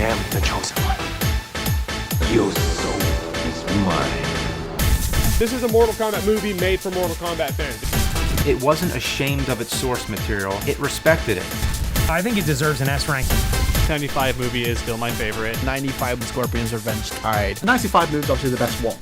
am the chosen one. Your soul is mine. This is a Mortal Kombat movie made for Mortal Kombat fans. It wasn't ashamed of its source material. It respected it. I think it deserves an S ranking. 75 movie is still my favorite. 95 Scorpion's Revenge tied. 95 movie is obviously the best one.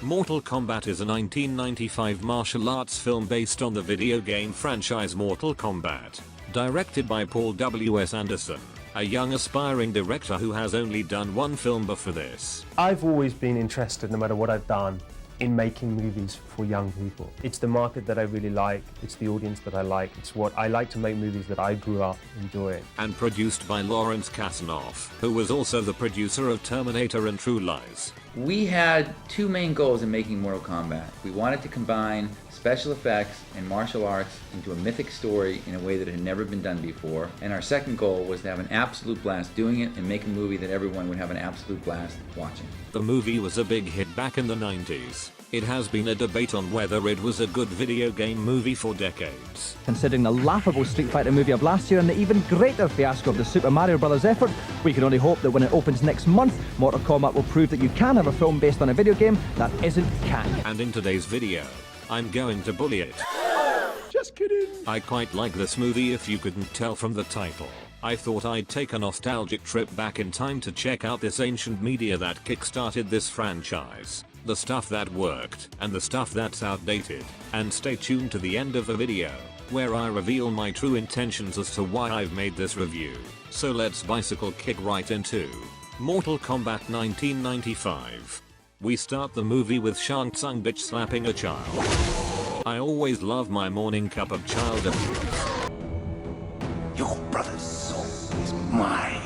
Mortal Kombat is a 1995 martial arts film based on the video game franchise Mortal Kombat. Directed by Paul W.S. Anderson, a young aspiring director who has only done one film before this. I've always been interested, no matter what I've done, in making movies for young people. It's the market that I really like, it's the audience that I like, it's what I like to make movies that I grew up enjoying. And produced by Lawrence Kasanoff, who was also the producer of Terminator and True Lies. We had two main goals in making Mortal Kombat. We wanted to combine special effects and martial arts into a mythic story in a way that had never been done before. And our second goal was to have an absolute blast doing it and make a movie that everyone would have an absolute blast watching. The movie was a big hit back in the 90s. It has been a debate on whether it was a good video game movie for decades. Considering the laughable Street Fighter movie of last year and the even greater fiasco of the Super Mario Bros. Effort, we can only hope that when it opens next month, Mortal Kombat will prove that you can have a film based on a video game that isn't canon. And in today's video, I'm going to bully it. Just kidding. I quite like this movie if you couldn't tell from the title. I thought I'd take a nostalgic trip back in time to check out this ancient media that kickstarted this franchise. The stuff that worked and the stuff that's outdated. And stay tuned to the end of the video, where I reveal my true intentions as to why I've made this review. So let's bicycle kick right into Mortal Kombat 1995. We start the movie with Shang Tsung bitch slapping a child. I always love my morning cup of child abuse. Your brother's soul is mine.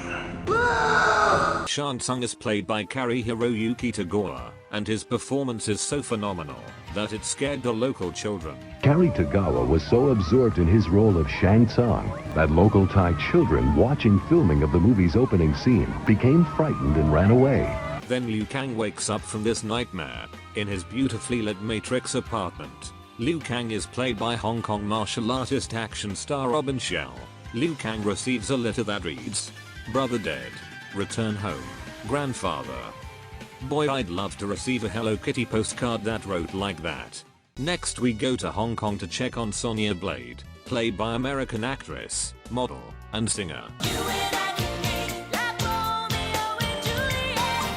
Shang Tsung is played by Hiroyuki Tagawa, and his performance is so phenomenal that it scared the local children. Cary Tagawa was so absorbed in his role of Shang Tsung that local Thai children watching filming of the movie's opening scene became frightened and ran away. Then Liu Kang wakes up from this nightmare in his beautifully lit Matrix apartment. Liu Kang is played by Hong Kong martial artist action star Robin Shell. Liu Kang receives a letter that reads, "Brother dead. Return home. Grandfather." Boy, I'd love to receive a Hello Kitty postcard that wrote like that. Next we go to Hong Kong to check on Sonya Blade, played by American actress, model, and singer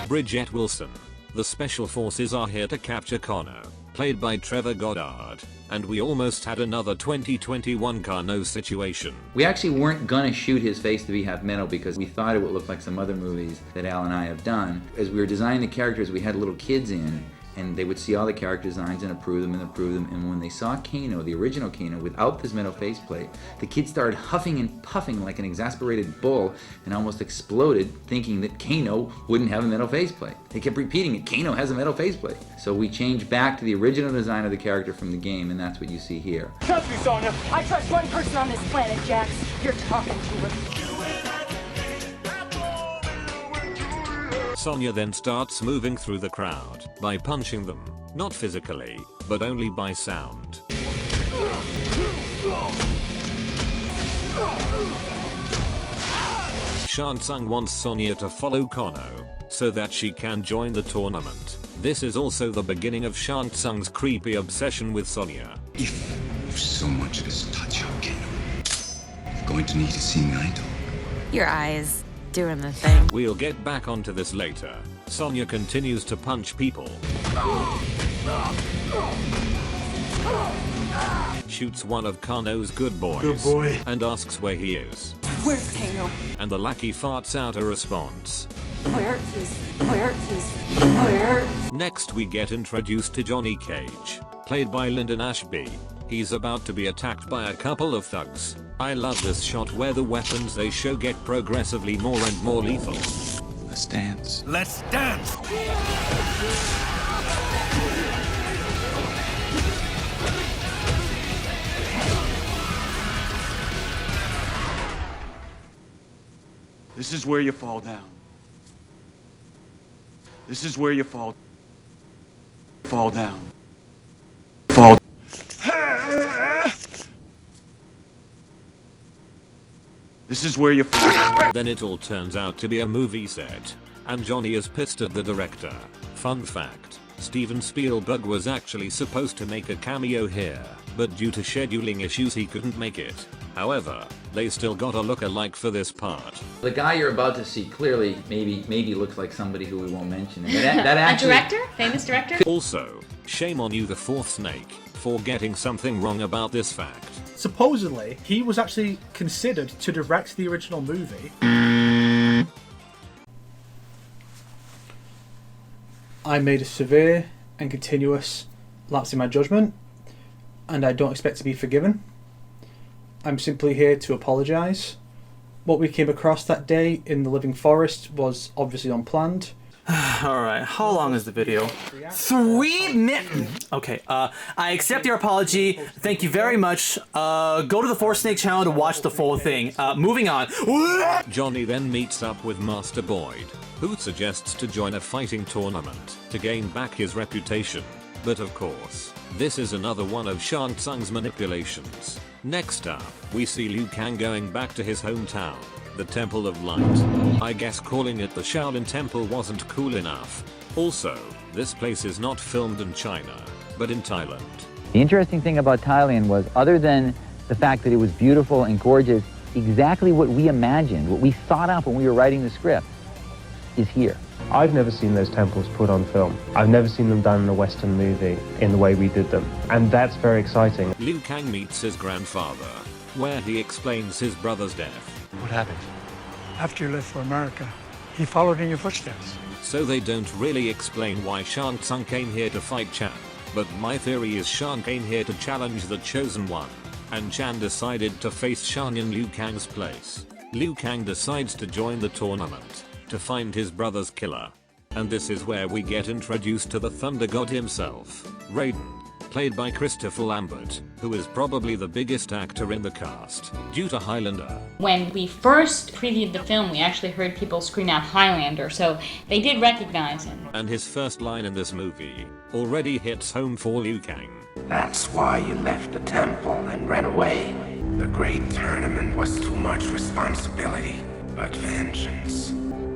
Bridget Wilson. The special forces are here to capture Kano, played by Trevor Goddard, and we almost had another 2021 Kano situation. We actually weren't gonna shoot his face to be half metal because we thought it would look like some other movies that Al and I have done. As we were designing the characters, we had little kids in, and they would see all the character designs and approve them, and when they saw Kano, the original Kano, without this metal faceplate, the kids started huffing and puffing like an exasperated bull and almost exploded, thinking that Kano wouldn't have a metal faceplate. They kept repeating it, Kano has a metal faceplate. So we changed back to the original design of the character from the game, and that's what you see here. Trust me, Sonya. I trust one person on this planet, Jax. You're talking to her. Sonya then starts moving through the crowd by punching them, not physically, but only by sound. Shang Tsung wants Sonya to follow Kano so that she can join the tournament. This is also the beginning of Shang Tsung's creepy obsession with Sonya. If you so much as touch your Kano, you're going to need to see me idol. Your eyes. Doing the thing. We'll get back onto this later. Sonya continues to punch people. Shoots one of Kano's good boys. Good boy. And asks where he is. Where's Kano? And the lackey farts out a response. Where is? Next we get introduced to Johnny Cage, played by Lyndon Ashby. He's about to be attacked by a couple of thugs. I love this shot where the weapons they show get progressively more and more lethal. Let's dance. Let's dance! This is where you fall down. This is where you fall down. Fall. This is where you fall. Then it all turns out to be a movie set. And Johnny is pissed at the director. Fun fact, Steven Spielberg was actually supposed to make a cameo here, but due to scheduling issues he couldn't make it. However, they still got a look-alike for this part. The guy you're about to see clearly maybe looks like somebody who we won't mention. That actually, A director? Famous director? Also, shame on you the fourth snake, for getting something wrong about this fact. Supposedly, he was actually considered to direct the original movie. I made a severe and continuous lapse in my judgment, and I don't expect to be forgiven. I'm simply here to apologise. What we came across that day in the Living Forest was obviously unplanned. Alright, how long is the video? 3 minutes! Okay, I accept your apology. Thank you very much. Go to the Four Snake channel to watch the full thing. Moving on. Johnny then meets up with Master Boyd, who suggests to join a fighting tournament to gain back his reputation. But of course, this is another one of Shang Tsung's manipulations. Next up, we see Liu Kang going back to his hometown, the Temple of Light. I guess calling it the Shaolin Temple wasn't cool enough. Also, this place is not filmed in China, but in Thailand. The interesting thing about Thailand was, other than the fact that it was beautiful and gorgeous, exactly what we imagined, what we thought up when we were writing the script, is here. I've never seen those temples put on film. I've never seen them done in a Western movie in the way we did them. And that's very exciting. Liu Kang meets his grandfather, where he explains his brother's death. What happened? After you left for America, he followed in your footsteps. So they don't really explain why Shang Tsung came here to fight Chan. But my theory is Shang came here to challenge the Chosen One. And Chan decided to face Shang in Liu Kang's place. Liu Kang decides to join the tournament to find his brother's killer. And this is where we get introduced to the Thunder God himself, Raiden, played by Christopher Lambert, who is probably the biggest actor in the cast, due to Highlander. When we first previewed the film, we actually heard people scream out Highlander, so they did recognize him. And his first line in this movie already hits home for Liu Kang. That's why you left the temple and ran away. The great tournament was too much responsibility, but vengeance,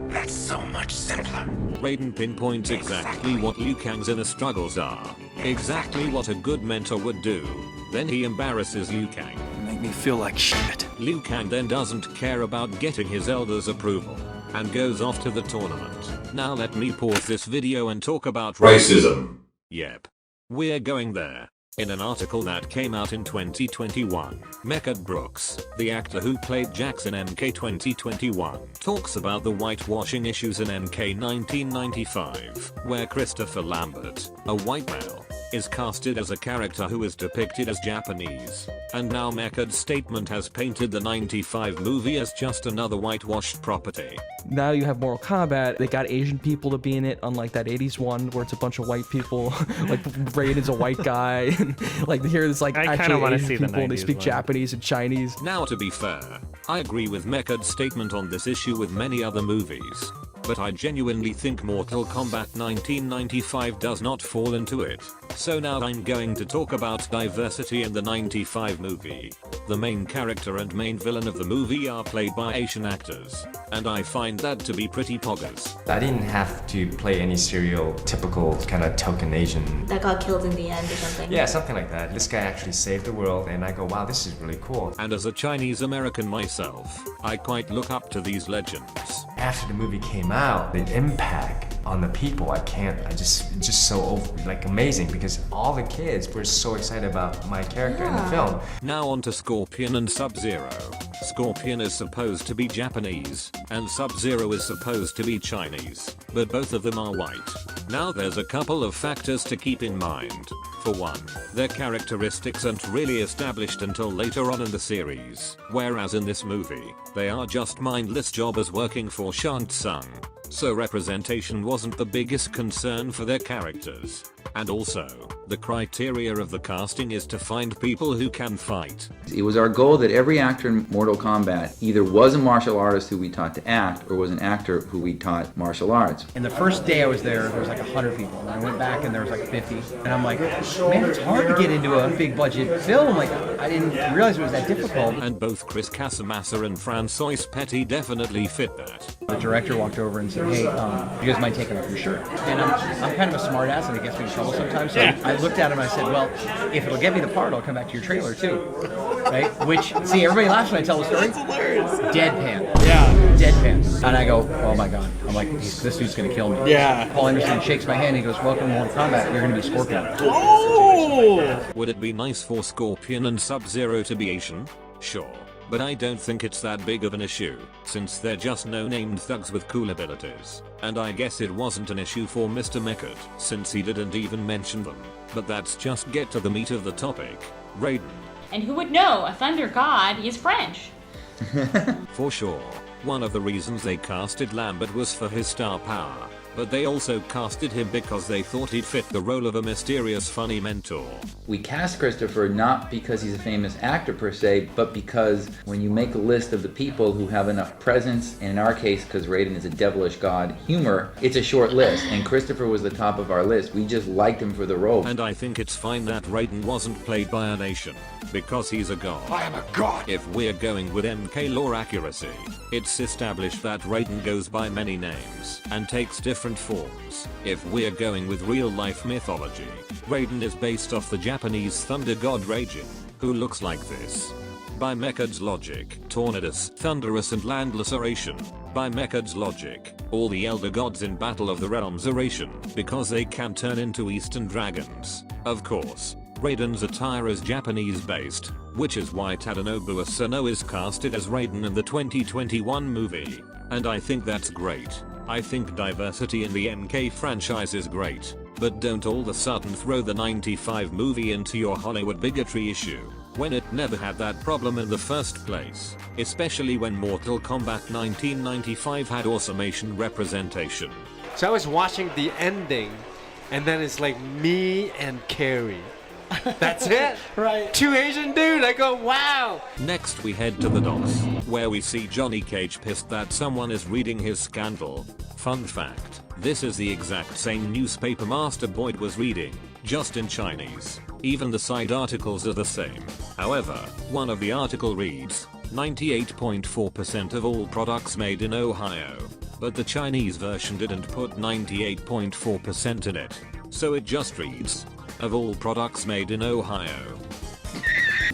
that's so much simpler. Raiden pinpoints exactly what Liu Kang's inner struggles are. Exactly what a good mentor would do. Then he embarrasses Liu Kang. Make me feel like shit. Liu Kang then doesn't care about getting his elder's approval and goes off to the tournament. Now let me pause this video and talk about racism. Yep. We're going there. In an article that came out in 2021, Mehcad Brooks, the actor who played Jax in MK 2021, talks about the whitewashing issues in MK 1995, where Christopher Lambert, a white male, is casted as a character who is depicted as Japanese. And now Mehcad's statement has painted the 95 movie as just another whitewashed property. Now you have Mortal Kombat, they got Asian people to be in it, unlike that 80s one where it's a bunch of white people, like Raiden's a white guy, and like here it's like I actually want to Asian see the people and they 90s speak one. Japanese and Chinese. Now to be fair, I agree with Mehcad's statement on this issue with many other movies. But I genuinely think Mortal Kombat 1995 does not fall into it. So now I'm going to talk about diversity in the 95 movie. The main character and main villain of the movie are played by Asian actors, and I find that to be pretty poggers. I didn't have to play any stereotypical kind of token Asian. That got killed in the end or something. Yeah, something like that. This guy actually saved the world and I go, wow, this is really cool. And as a Chinese American myself, I quite look up to these legends. After the movie came out, the impact on the people, it's just so amazing because all the kids were so excited about my character in the film. Now on to Scorpion and Sub-Zero. Scorpion is supposed to be Japanese, and Sub-Zero is supposed to be Chinese, but both of them are white. Now there's a couple of factors to keep in mind. For one, their characteristics aren't really established until later on in the series, whereas in this movie, they are just mindless jobbers working for Shang Tsung. So representation wasn't the biggest concern for their characters. And also, the criteria of the casting is to find people who can fight. It was our goal that every actor in Mortal Kombat either was a martial artist who we taught to act or was an actor who we taught martial arts. And the first day I was there was like 100 people. And I went back and there was like 50. And I'm like, man, it's hard to get into a big budget film. Like, I didn't realize it was that difficult. And both Chris Casamassa and Francois Petty definitely fit that. The director walked over and said, hey, you guys mind taking off your shirt? And I'm kind of a smart ass and it gets me in trouble sometimes. So I looked at him and I said, well, if it'll get me the part, I'll come back to your trailer too. Right? Which, see, everybody laughs when I tell the story. That's hilarious. Deadpan. Yeah. Deadpan. And I go, oh my God. I'm like, this dude's going to kill me. Yeah. Paul Anderson shakes my hand and he goes, welcome to Mortal Kombat. You're going to be Scorpion. Oh! Would it be nice for Scorpion and Sub-Zero to be Asian? Sure. But I don't think it's that big of an issue, since they're just no-named thugs with cool abilities. And I guess it wasn't an issue for Mr. Mechard, since he didn't even mention them. But that's just get to the meat of the topic. Raiden. And who would know, a thunder god is French. For sure. One of the reasons they casted Lambert was for his star power. But they also casted him because they thought he'd fit the role of a mysterious funny mentor. We cast Christopher not because he's a famous actor per se, but because when you make a list of the people who have enough presence, and in our case, because Raiden is a devilish god, humor, it's a short list, and Christopher was the top of our list. We just liked him for the role. And I think it's fine that Raiden wasn't played by an Asian, because he's a god. I am a god! If we're going with MK lore accuracy, it's established that Raiden goes by many names, and takes different forms. If we're going with real-life mythology, Raiden is based off the Japanese thunder god Raiden, who looks like this. By Mechard's logic, Tornadus, Thunderous and Landless are Asian. By Mechard's logic, all the elder gods in Battle of the Realms are Asian, because they can turn into Eastern dragons. Of course, Raiden's attire is Japanese-based, which is why Tadanobu Asano is casted as Raiden in the 2021 movie. And I think that's great. I think diversity in the MK franchise is great, but don't all of a sudden throw the 95 movie into your Hollywood bigotry issue, when it never had that problem in the first place, especially when Mortal Kombat 1995 had awesome Asian representation. So I was watching the ending, and then it's like me and Carrie. That's it. Right. Two Asian dude. I go, wow. Next we head to the docks, where we see Johnny Cage pissed that someone is reading his scandal. Fun fact, this is the exact same newspaper Master Boyd was reading, just in Chinese. Even the side articles are the same. However, one of the article reads, 98.4% of all products made in Ohio. But the Chinese version didn't put 98.4% in it. So it just reads, of all products made in Ohio.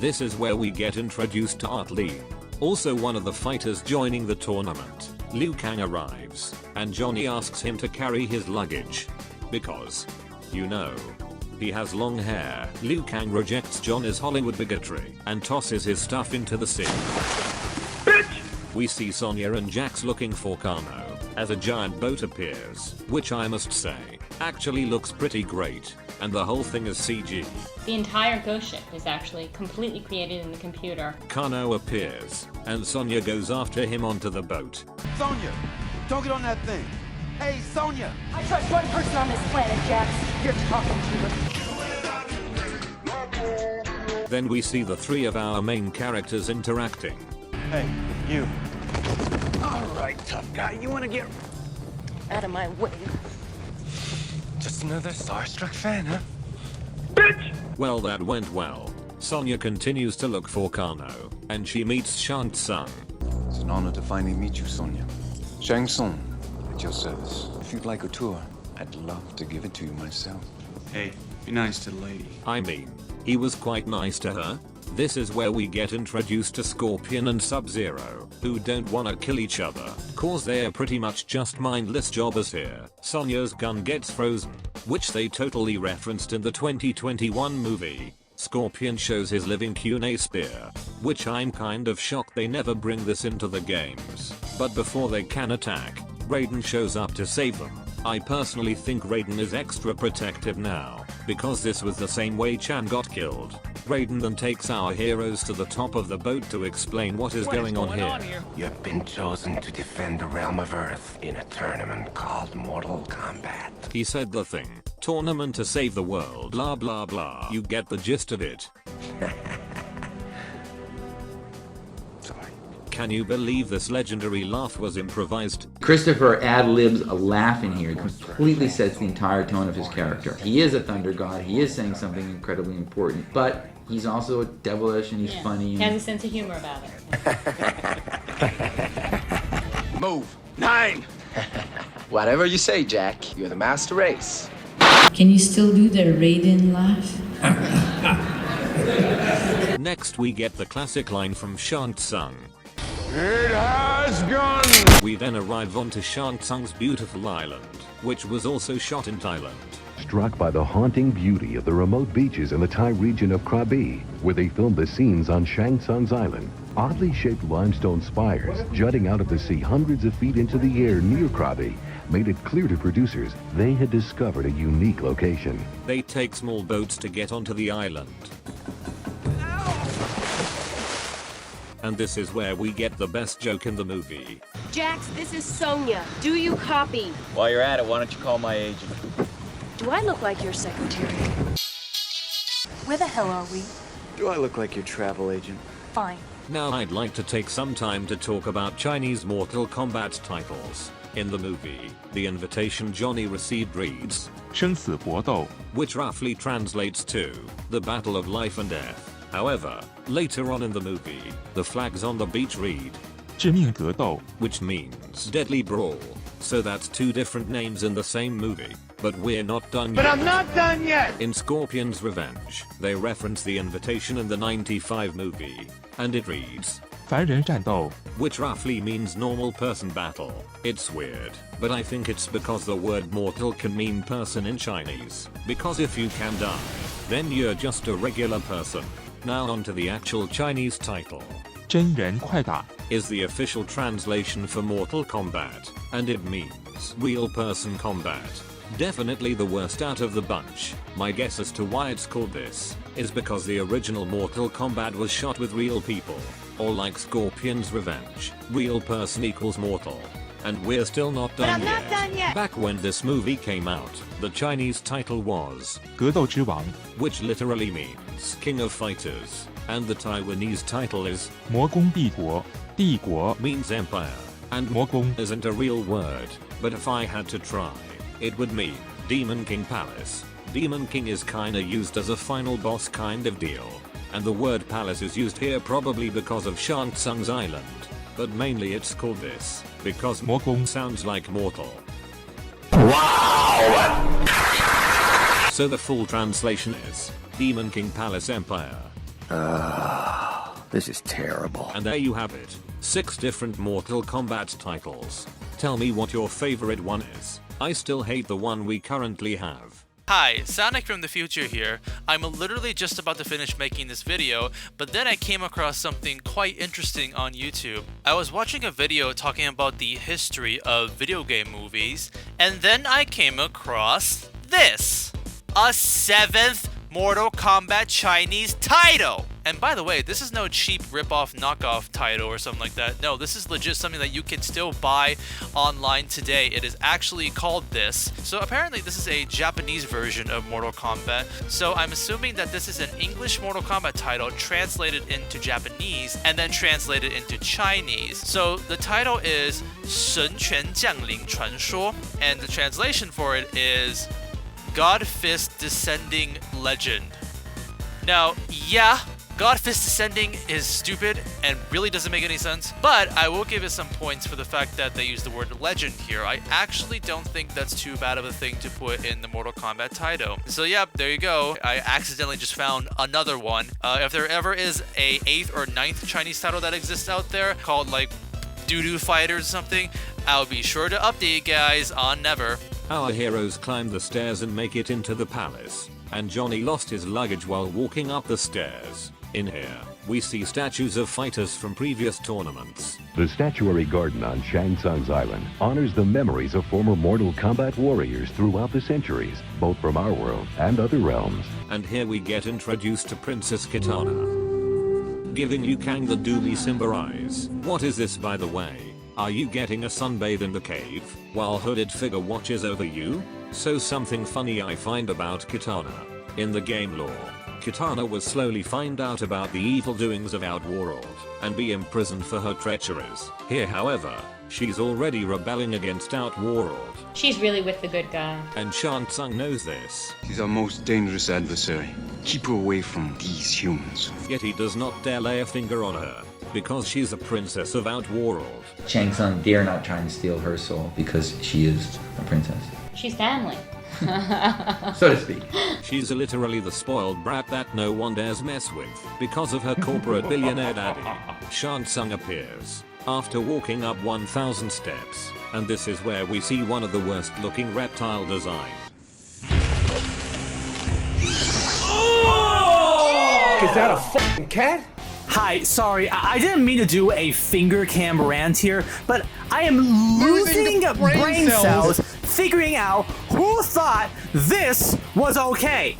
This is where we get introduced to Art Lee. Also one of the fighters joining the tournament. Liu Kang arrives, and Johnny asks him to carry his luggage. Because, you know, he has long hair. Liu Kang rejects Johnny's Hollywood bigotry, and tosses his stuff into the sea. Bitch! We see Sonya and Jax looking for Kano, as a giant boat appears, which I must say, actually looks pretty great. And the whole thing is CG. The entire ghost ship is actually completely created in the computer. Kano appears, and Sonya goes after him onto the boat. Sonya, don't get on that thing. Hey, Sonya! I trust one person on this planet, Jax. You're talking to her. Then we see the three of our main characters interacting. Hey, you. Alright, tough guy, you wanna get out of my way? Just another starstruck fan, huh? Bitch! Well, that went well. Sonya continues to look for Kano, and she meets Shang Tsung. It's an honor to finally meet you, Sonya. Shang Tsung, at your service. If you'd like a tour, I'd love to give it to you myself. Hey, be nice to the lady. I mean, he was quite nice to her. This is where we get introduced to Scorpion and Sub-Zero, who don't wanna kill each other, cause they're pretty much just mindless jobbers here. Sonya's gun gets frozen, which they totally referenced in the 2021 movie. Scorpion shows his living kunai spear, which I'm kind of shocked they never bring this into the games. But before they can attack, Raiden shows up to save them. I personally think Raiden is extra protective now, because this was the same way Chan got killed. Raiden then takes our heroes to the top of the boat to explain what is going on here. You've been chosen to defend the realm of Earth in a tournament called Mortal Kombat. He said the thing, tournament to save the world, blah blah blah. You get the gist of it. Can you believe this legendary laugh was improvised? Christopher ad-libs a laugh in here. It completely sets the entire tone of his character. He is a thunder god. He is saying something incredibly important, but he's also devilish and he's funny. He has a sense of humor about it. Move. 9. Whatever you say, Jack. You're the master race. Can you still do the Raiden laugh? Next we get the classic line from Shang Tsung. It has gone! We then arrive onto Shang Tsung's beautiful island, which was also shot in Thailand. Struck by the haunting beauty of the remote beaches in the Thai region of Krabi, where they filmed the scenes on Shang Tsung's island, oddly shaped limestone spires jutting out of the sea hundreds of feet into the air near Krabi made it clear to producers they had discovered a unique location. They take small boats to get onto the island. And this is where we get the best joke in the movie. Jax, this is Sonya. Do you copy? While you're at it, why don't you call my agent? Do I look like your secretary? Where the hell are we? Do I look like your travel agent? Fine. Now I'd like to take some time to talk about Chinese Mortal Kombat titles. In the movie, the invitation Johnny received reads, 生死搏斗, which roughly translates to, the battle of life and death. However, later on in the movie, the flags on the beach read, 致命格斗, which means deadly brawl. So that's two different names in the same movie. But we're not done yet. But I'm not done yet! In Scorpion's Revenge, they reference the invitation in the 95 movie, and it reads, 凡人战斗, which roughly means normal person battle. It's weird, but I think it's because the word mortal can mean person in Chinese. Because if you can die, then you're just a regular person. Now on to the actual Chinese title. 真人快打, is the official translation for Mortal Kombat, and it means real person combat. Definitely the worst out of the bunch. My guess as to why it's called this is because the original Mortal Kombat was shot with real people, or like Scorpion's Revenge, real person equals mortal. And we're still not done yet. Back when this movie came out, the Chinese title was 格斗之王, which literally means King of Fighters, and the Taiwanese title is 魔宫帝国, 帝国 means empire, and 魔宫 isn't a real word, but if I had to try, it would mean Demon King Palace. Demon King is kinda used as a final boss kind of deal, and the word palace is used here probably because of Shang Tsung's island, but mainly it's called this because 魔宫 sounds like mortal. Wow! So the full translation is Demon King Palace Empire. This is terrible. And there you have it. 6 different Mortal Kombat titles. Tell me what your favorite one is. I still hate the one we currently have. Hi, Sonic from the future here. I'm literally just about to finish making this video, but then I came across something quite interesting on YouTube. I was watching a video talking about the history of video game movies, and then I came across this! A 7th Mortal Kombat Chinese title! And by the way, this is no cheap rip-off knockoff title or something like that. No, this is legit something that you can still buy online today. It is actually called this. So apparently this is a Japanese version of Mortal Kombat. So I'm assuming that this is an English Mortal Kombat title translated into Japanese and then translated into Chinese. So the title is 神权降临传说, and the translation for it is God Fist Descending Legend. Now, yeah, God Fist Descending is stupid and really doesn't make any sense, but I will give it some points for the fact that they use the word legend here. I actually don't think that's too bad of a thing to put in the Mortal Kombat title. So yeah, there you go. I accidentally just found another one. If there ever is a 8th or 9th Chinese title that exists out there called like Doo-Doo Fighters or something, I'll be sure to update you guys on Never. Our heroes climb the stairs and make it into the palace, and Johnny lost his luggage while walking up the stairs. In here, we see statues of fighters from previous tournaments. The Statuary Garden on Shang Tsung's island honors the memories of former Mortal Kombat warriors throughout the centuries, both from our world and other realms. And here we get introduced to Princess Kitana, giving Liu Kang the doomy Simba eyes. What is this, by the way? Are you getting a sunbathe in the cave, while hooded figure watches over you? So something funny I find about Kitana. In the game lore, Kitana will slowly find out about the evil doings of Outworld and be imprisoned for her treacheries. Here however, she's already rebelling against Outworld. She's really with the good guy. And Shang Tsung knows this. She's our most dangerous adversary. Keep her away from these humans. Yet he does not dare lay a finger on her, because she's a princess of Outworld. Shang Tsung dare not try and steal her soul because she is a princess. She's family. So to speak. She's literally the spoiled brat that no one dares mess with because of her corporate billionaire daddy. Shang Tsung appears after walking up 1,000 steps, and this is where we see one of the worst looking reptile designs. Is that a fucking cat? Hi, sorry, I didn't mean to do a finger cam rant here, but I am losing brain cells figuring out who thought this was okay.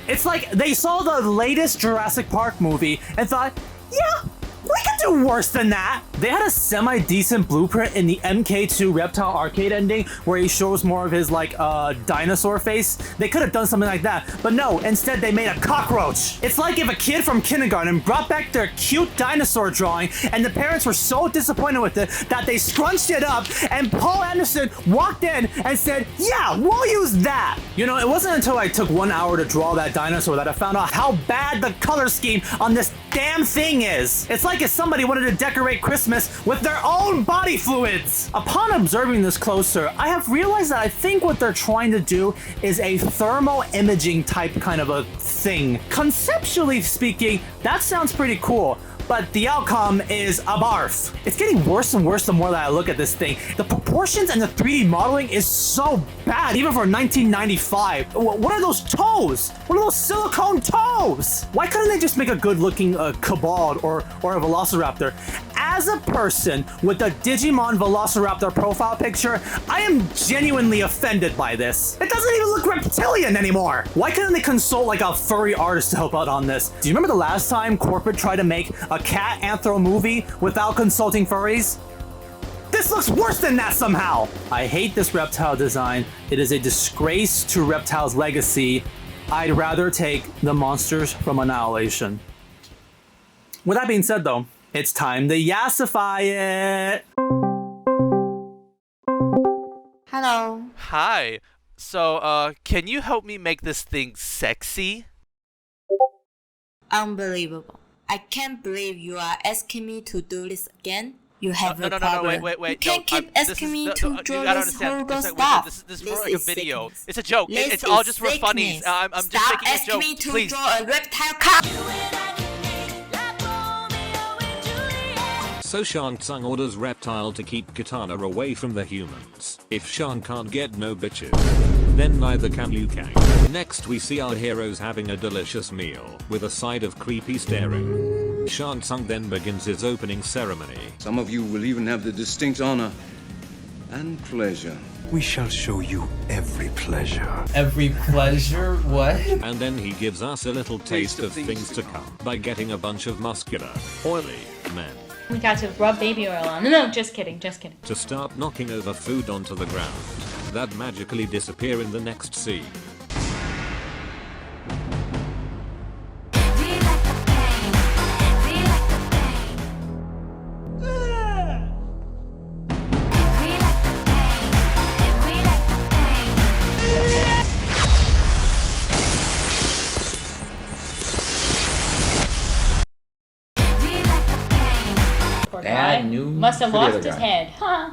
It's like they saw the latest Jurassic Park movie and thought, yeah, we could do worse than that. They had a semi-decent blueprint in the MK2 Reptile arcade ending where he shows more of his like dinosaur face. They could have done something like that, but no, instead they made a cockroach. It's like if a kid from kindergarten brought back their cute dinosaur drawing and the parents were so disappointed with it that they scrunched it up and Paul Anderson walked in and said, yeah, we'll use that. You know, it wasn't until I took 1 hour to draw that dinosaur that I found out how bad the color scheme on this damn thing is. It's like if somebody wanted to decorate Christmas with their own body fluids. Upon observing this closer, I have realized that I think what they're trying to do is a thermal imaging type kind of a thing. Conceptually speaking, that sounds pretty cool, but the outcome is a barf. It's getting worse and worse the more that I look at this thing. The proportions and the 3D modeling is so bad, even for 1995. What are those toes? What are those silicone toes? Why couldn't they just make a good looking Cabal or a Velociraptor? As a person with a Digimon Velociraptor profile picture, I am genuinely offended by this. It doesn't even look reptilian anymore. Why couldn't they consult like a furry artist to help out on this? Do you remember the last time corporate tried to make a cat anthro movie without consulting furries? This looks worse than that somehow! I hate this reptile design. It is a disgrace to Reptile's legacy. I'd rather take the monsters from Annihilation. With that being said though, it's time to yassify it! Hello. Hi. So, can you help me make this thing sexy? Unbelievable. I can't believe you are asking me to do this again. You have a problem. No, wait. You can't keep asking me to draw this horrible stuff. This is for like a video. Sickness. It's a joke. This it's all is just for funnies. sickness. I'm just Stop making a asking joke. me to Please. draw a reptile cock. So Shang Tsung orders Reptile to keep Kitana away from the humans. If Shang can't get no bitches, then neither can Liu Kang. Next we see our heroes having a delicious meal, with a side of creepy staring. Shang Tsung then begins his opening ceremony. Some of you will even have the distinct honor and pleasure. We shall show you every pleasure. Every pleasure? What? And then he gives us a little taste of things to come by getting a bunch of muscular, oily men We got to rub baby oil on. No, just kidding, just kidding. to start knocking over food onto the ground that magically disappear in the next scene. Poor Dad guy. knew Must have for the lost other his guy. head. Huh.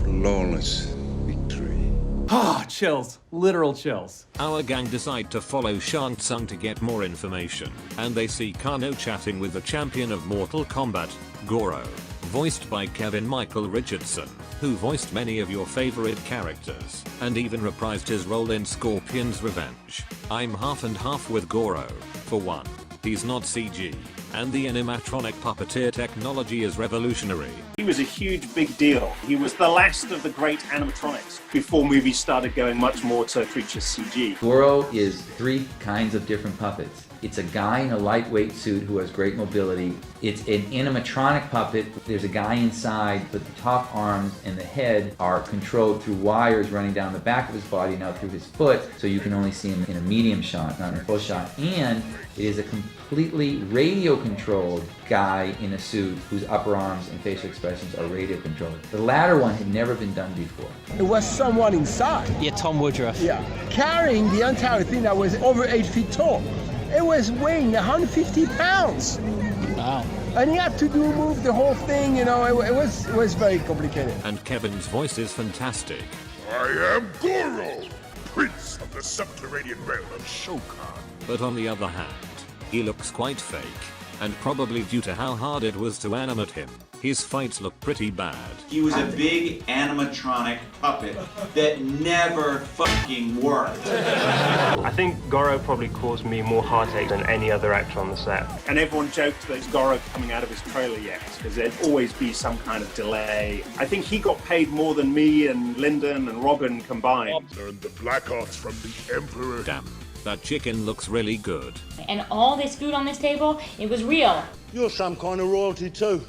Flawless victory. Ah, chills. Literal chills. Our gang decide to follow Shang Tsung to get more information, and they see Kano chatting with the champion of Mortal Kombat, Goro, voiced by Kevin Michael Richardson, who voiced many of your favorite characters, and even reprised his role in Scorpion's Revenge. I'm half and half with Goro. For one, he's not CG, and the animatronic puppeteer technology is revolutionary. He was a huge, big deal. He was the last of the great animatronics before movies started going much more to feature CG. Goro is 3 kinds of different puppets. It's a guy in a lightweight suit who has great mobility. It's an animatronic puppet. There's a guy inside, but the top arms and the head are controlled through wires running down the back of his body, now through his foot, so you can only see him in a medium shot, not in a full shot. And it is a completely radio-controlled guy in a suit whose upper arms and facial expressions are radio-controlled. The latter one had never been done before. There was someone inside. Yeah, Tom Woodruff. Yeah, carrying the entire thing that was over 8 feet tall. It was weighing 150 pounds. Wow. And he had to move the whole thing, you know, it was very complicated. And Kevin's voice is fantastic. I am Goro, Prince of the subterranean realm of Shokan. But on the other hand, he looks quite fake, and probably due to how hard it was to animate him, his fights look pretty bad. He was a big animatronic puppet that never fucking worked. I think Goro probably caused me more heartache than any other actor on the set. And everyone joked that it's Goro coming out of his trailer yet, because there'd always be some kind of delay. I think he got paid more than me and Lyndon and Robin combined. Learned the black arts from the Emperor. Damn, that chicken looks really good. And all this food on this table, it was real. You're some kind of royalty too.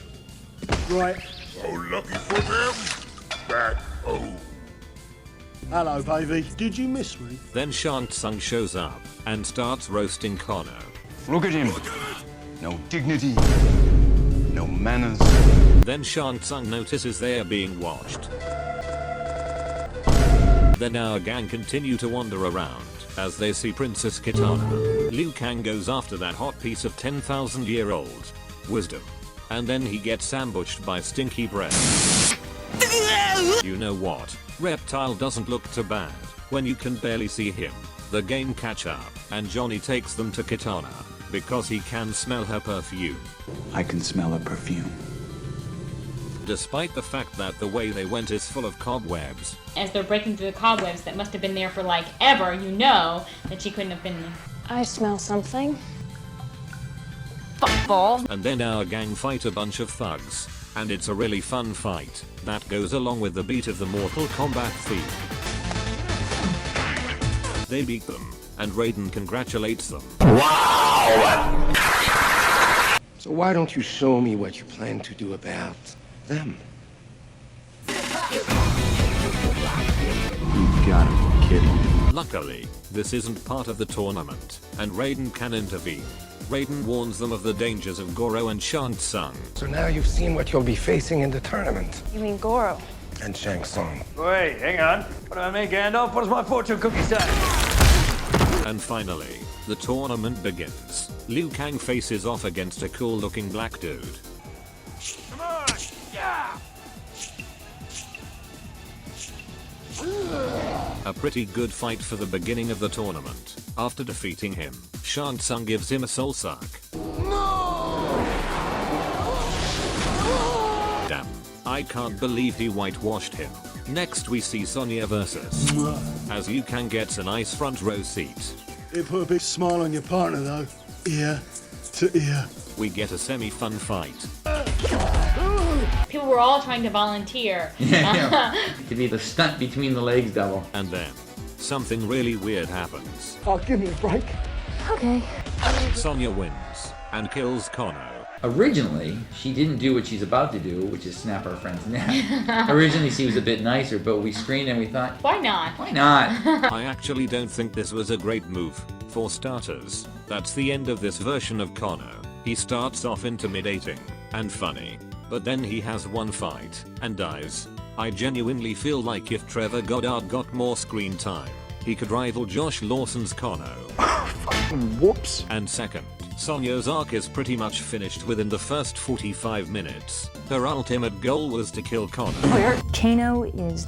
Right. So lucky for them, back home. Hello, baby. Did you miss me? Then Shang Tsung shows up and starts roasting Connor. Look at him. No dignity, no manners. Then Shang Tsung notices they are being watched. Then our gang continue to wander around as they see Princess Kitana. Liu Kang goes after that hot piece of 10,000-year-old wisdom. And then he gets ambushed by stinky breath. You know what? Reptile doesn't look too bad when you can barely see him. The game catch up, and Johnny takes them to Kitana because he can smell her perfume. I can smell her perfume. Despite the fact that the way they went is full of cobwebs. As they're breaking through the cobwebs that must have been there for like ever, you know that she couldn't have been there. I smell something. And then our gang fight a bunch of thugs, and it's a really fun fight that goes along with the beat of the Mortal Kombat theme. They beat them, and Raiden congratulates them. Wow! So why don't you show me what you plan to do about them? You gotta be kidding. Luckily, this isn't part of the tournament, and Raiden can intervene. Raiden warns them of the dangers of Goro and Shang Tsung. So now you've seen what you'll be facing in the tournament. You mean Goro? And Shang Tsung. Wait, hang on. What do I make, Gandalf? What does my fortune cookie say? And finally, the tournament begins. Liu Kang faces off against a cool-looking black dude. Come on! Yeah! A pretty good fight for the beginning of the tournament. After defeating him, Shang Tsung gives him a soul suck. Damn, I can't believe he whitewashed him. Next we see Sonya versus, as Liu Kang gets a nice front row seat. It put a big smile on your partner though, ear to ear. We get a semi-fun fight. People were all trying to volunteer. It could be the stunt between the legs double. And then, something really weird happens. Oh, give me a break. Okay. Sonya wins and kills Connor. Originally, she didn't do what she's about to do, which is snap our friend's neck. Originally, she was a bit nicer, but we screened and we thought, why not? Why not? I actually don't think this was a great move. For starters, that's the end of this version of Connor. He starts off intimidating and funny, but then he has one fight and dies. I genuinely feel like if Trevor Goddard got more screen time, he could rival Josh Lawson's Connor. Whoops. And second, Sonya's arc is pretty much finished within the first 45 minutes. Her ultimate goal was to kill Connor. Kano is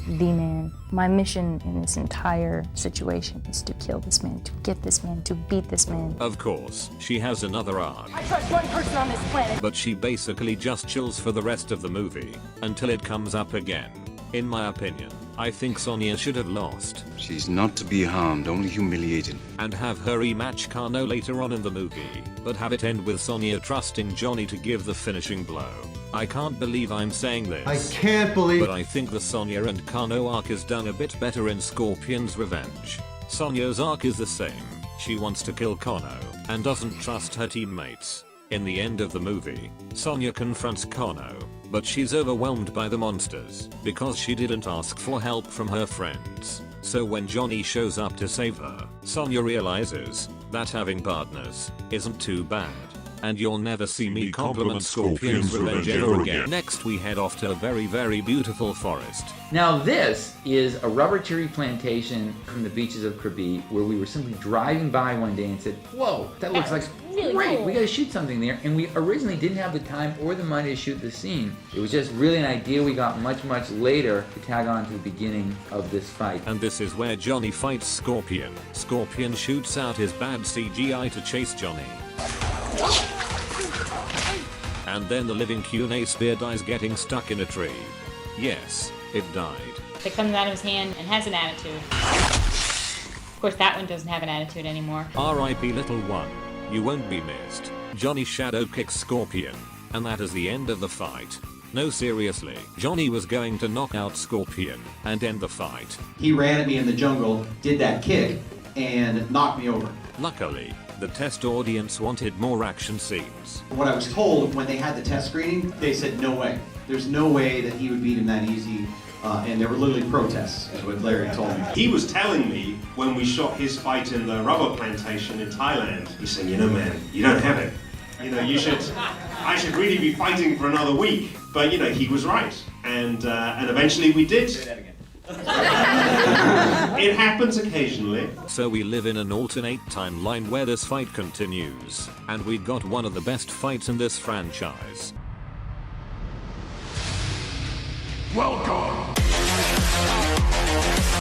the man. My mission in this entire situation is to kill this man, to get this man, to beat this man. Of course, she has another arc, I trust one person on this planet. but she basically just chills for the rest of the movie, until it comes up again. In my opinion, I think Sonya should have lost. She's not to be harmed, only humiliated. And have her rematch Kano later on in the movie, but have it end with Sonya trusting Johnny to give the finishing blow. I can't believe I'm saying this. I can't believe. But I think the Sonya and Kano arc is done a bit better in Scorpion's Revenge. Sonya's arc is the same. She wants to kill Kano and doesn't trust her teammates. In the end of the movie, Sonya confronts Kano, but she's overwhelmed by the monsters because she didn't ask for help from her friends. So when Johnny shows up to save her, Sonya realizes that having partners isn't too bad. And you'll never see me compliment Scorpion's Revenge ever again. Next we head off to a very, very beautiful forest. Now this is a rubber tree plantation from the beaches of Krabi where we were simply driving by one day and said, whoa, that looks like really great, cool. we gotta shoot something there. And we originally didn't have the time or the money to shoot the scene. It was just really an idea we got much, much later to tag on to the beginning of this fight. And this is where Johnny fights Scorpion. Scorpion shoots out his bad CGI to chase Johnny. And then the living Q&A spear dies getting stuck in a tree. Yes, it died. That comes out of his hand and has an attitude. Of course, that one doesn't have an attitude anymore. R.I.P. little one. You won't be missed. Johnny shadow kicks Scorpion. And that is the end of the fight. No, seriously. Johnny was going to knock out Scorpion and end the fight. He ran at me in the jungle, did that kick, and knocked me over. Luckily, the test audience wanted more action scenes. What I was told when they had the test screening, they said no way. There's no way that he would beat him that easy. And there were literally protests, is what Larry told me. He was telling me when we shot his fight in the rubber plantation in Thailand, he said, you know, man, you don't have it. You know, I should really be fighting for another week. But, you know, he was right. And eventually we did. It happens occasionally. So we live in an alternate timeline where this fight continues, and we got one of the best fights in this franchise. Welcome!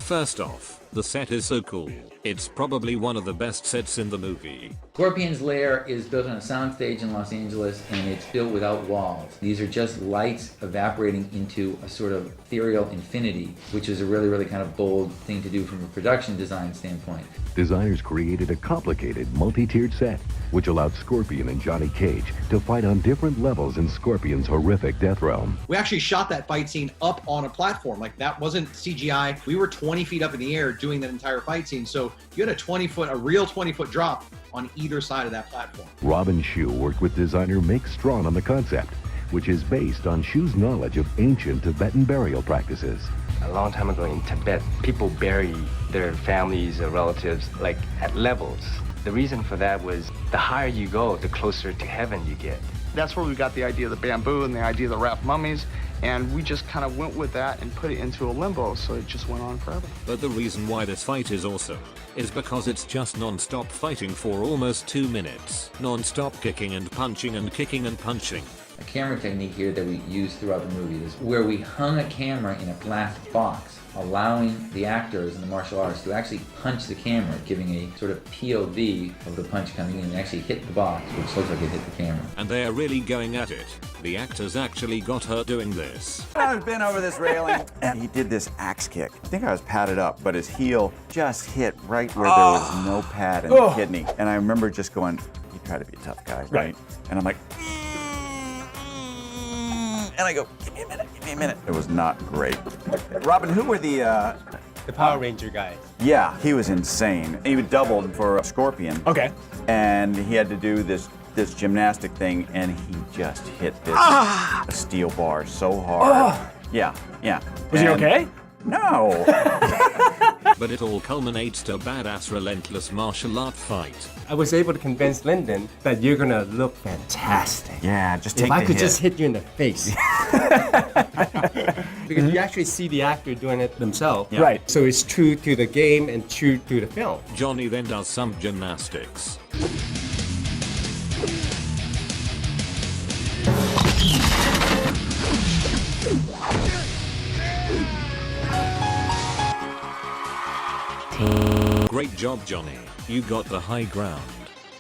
First off, the set is so cool. It's probably one of the best sets in the movie. Scorpion's lair is built on a soundstage in Los Angeles, and it's built without walls. These are just lights evaporating into a sort of ethereal infinity, which is a really, really kind of bold thing to do from a production design standpoint. Designers created a complicated, multi-tiered set, which allowed Scorpion and Johnny Cage to fight on different levels in Scorpion's horrific death realm. We actually shot that fight scene up on a platform. Like, that wasn't CGI. We were 20 feet up in the air doing that entire fight scene. So you had a real 20-foot drop on either side of that platform. Robin Shue worked with designer Mick Strawn on the concept, which is based on Shue's knowledge of ancient Tibetan burial practices. A long time ago in Tibet, people bury their families or relatives like at levels. The reason for that was the higher you go, the closer to heaven you get. That's where we got the idea of the bamboo and the idea of the wrapped mummies, and we just kind of went with that and put it into a limbo, so it just went on forever. But the reason why this fight is awesome is because it's just non-stop fighting for almost 2 minutes. Non-stop kicking and punching and kicking and punching. A camera technique here that we use throughout the movie is where we hung a camera in a glass box, allowing the actors and the martial artists to actually punch the camera, giving a sort of POV of the punch coming in and actually hit the box, which looks like it hit the camera. And they are really going at it. The actors actually got hurt doing this. I was bent over this railing, and he did this axe kick. I think I was padded up, but his heel just hit right where there was no pad in the kidney. And I remember just going, you try to be a tough guy, right? And I'm like, and I go, give me a minute. It was not great. Robin, who were the Power Ranger guy. Yeah, he was insane. He doubled for Scorpion. Okay. And he had to do this gymnastic thing, and he just hit this steel bar so hard. Yeah. Was he okay? No. But it all culminates to a badass relentless martial art fight. I was able to convince Lyndon that you're gonna look fantastic. Yeah, just take if I the could hit. just hit you in the face. Because you actually see the actor doing it themselves. Yeah. Right. So it's true to the game and true to the film. Johnny then does some gymnastics. Great job, Johnny. You got the high ground.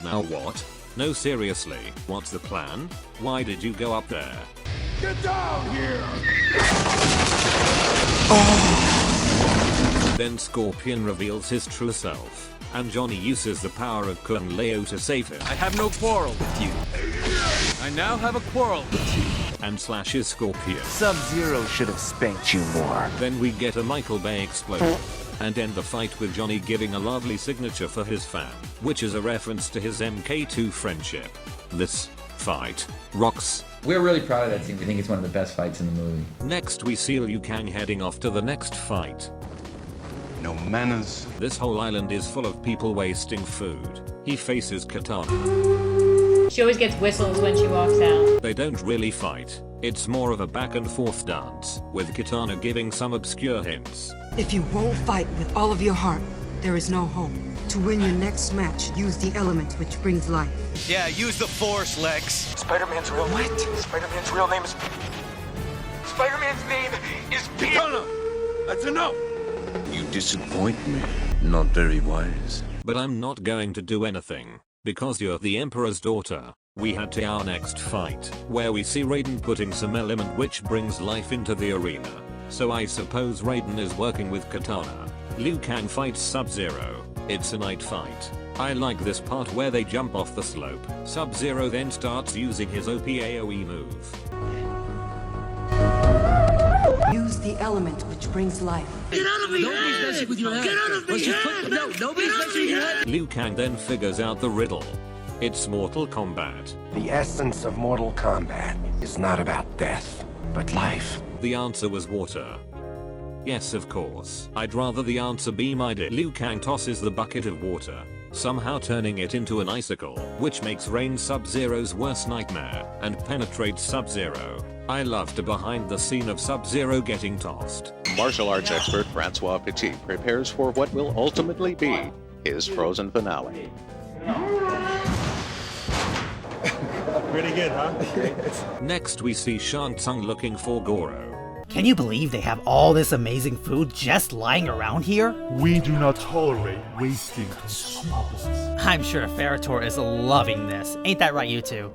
Now what? No, seriously, what's the plan? Why did you go up there? Get down here! Then Scorpion reveals his true self, and Johnny uses the power of Kung Lao to save him. I have no quarrel with you. I now have a quarrel with you. and slashes Scorpion. Sub-Zero should have spanked you more. Then we get a Michael Bay explosion. And end the fight with Johnny giving a lovely signature for his fan, which is a reference to his MK2 friendship. This fight rocks. We're really proud of that scene. We think it's one of the best fights in the movie. Next we see Liu Kang heading off to the next fight. No manners. This whole island is full of people wasting food. He faces Katana. She always gets whistles when she walks out. They don't really fight. It's more of a back and forth dance, with Katana giving some obscure hints. If you won't fight with all of your heart, there is no hope. To win your next match, use the element which brings life. Yeah, use the Force, Lex. Spider-Man's real name. What? Spider-Man's real name is... Spider-Man's name is Peter. No, that's enough. You disappoint me. Not very wise. But I'm not going to do anything, because you're the Emperor's daughter. We head to our next fight, where we see Raiden putting some element which brings life into the arena. So I suppose Raiden is working with Katana. Liu Kang fights Sub-Zero. It's a night fight. I like this part where they jump off the slope. Sub-Zero then starts using his OP AoE move. Use the element which brings life. Get out of me! Nobody's messing with your head. Get out of me! Nobody's messing with your head. Liu Kang then figures out the riddle. It's Mortal Kombat. The essence of Mortal Kombat is not about death, but life. The answer was water. Yes, of course. I'd rather the answer be my dick. Liu Kang tosses the bucket of water, somehow turning it into an icicle, which makes rain Sub-Zero's worst nightmare, and penetrates Sub-Zero. I loved the behind the scene of Sub-Zero getting tossed. Martial arts expert Francois Petit prepares for what will ultimately be his Frozen finale. Pretty good, huh? Next we see Shang Tsung looking for Goro. Can you believe they have all this amazing food just lying around here? We do not tolerate wasting consumables. I'm sure Ferritor is loving this. Ain't that right, you two?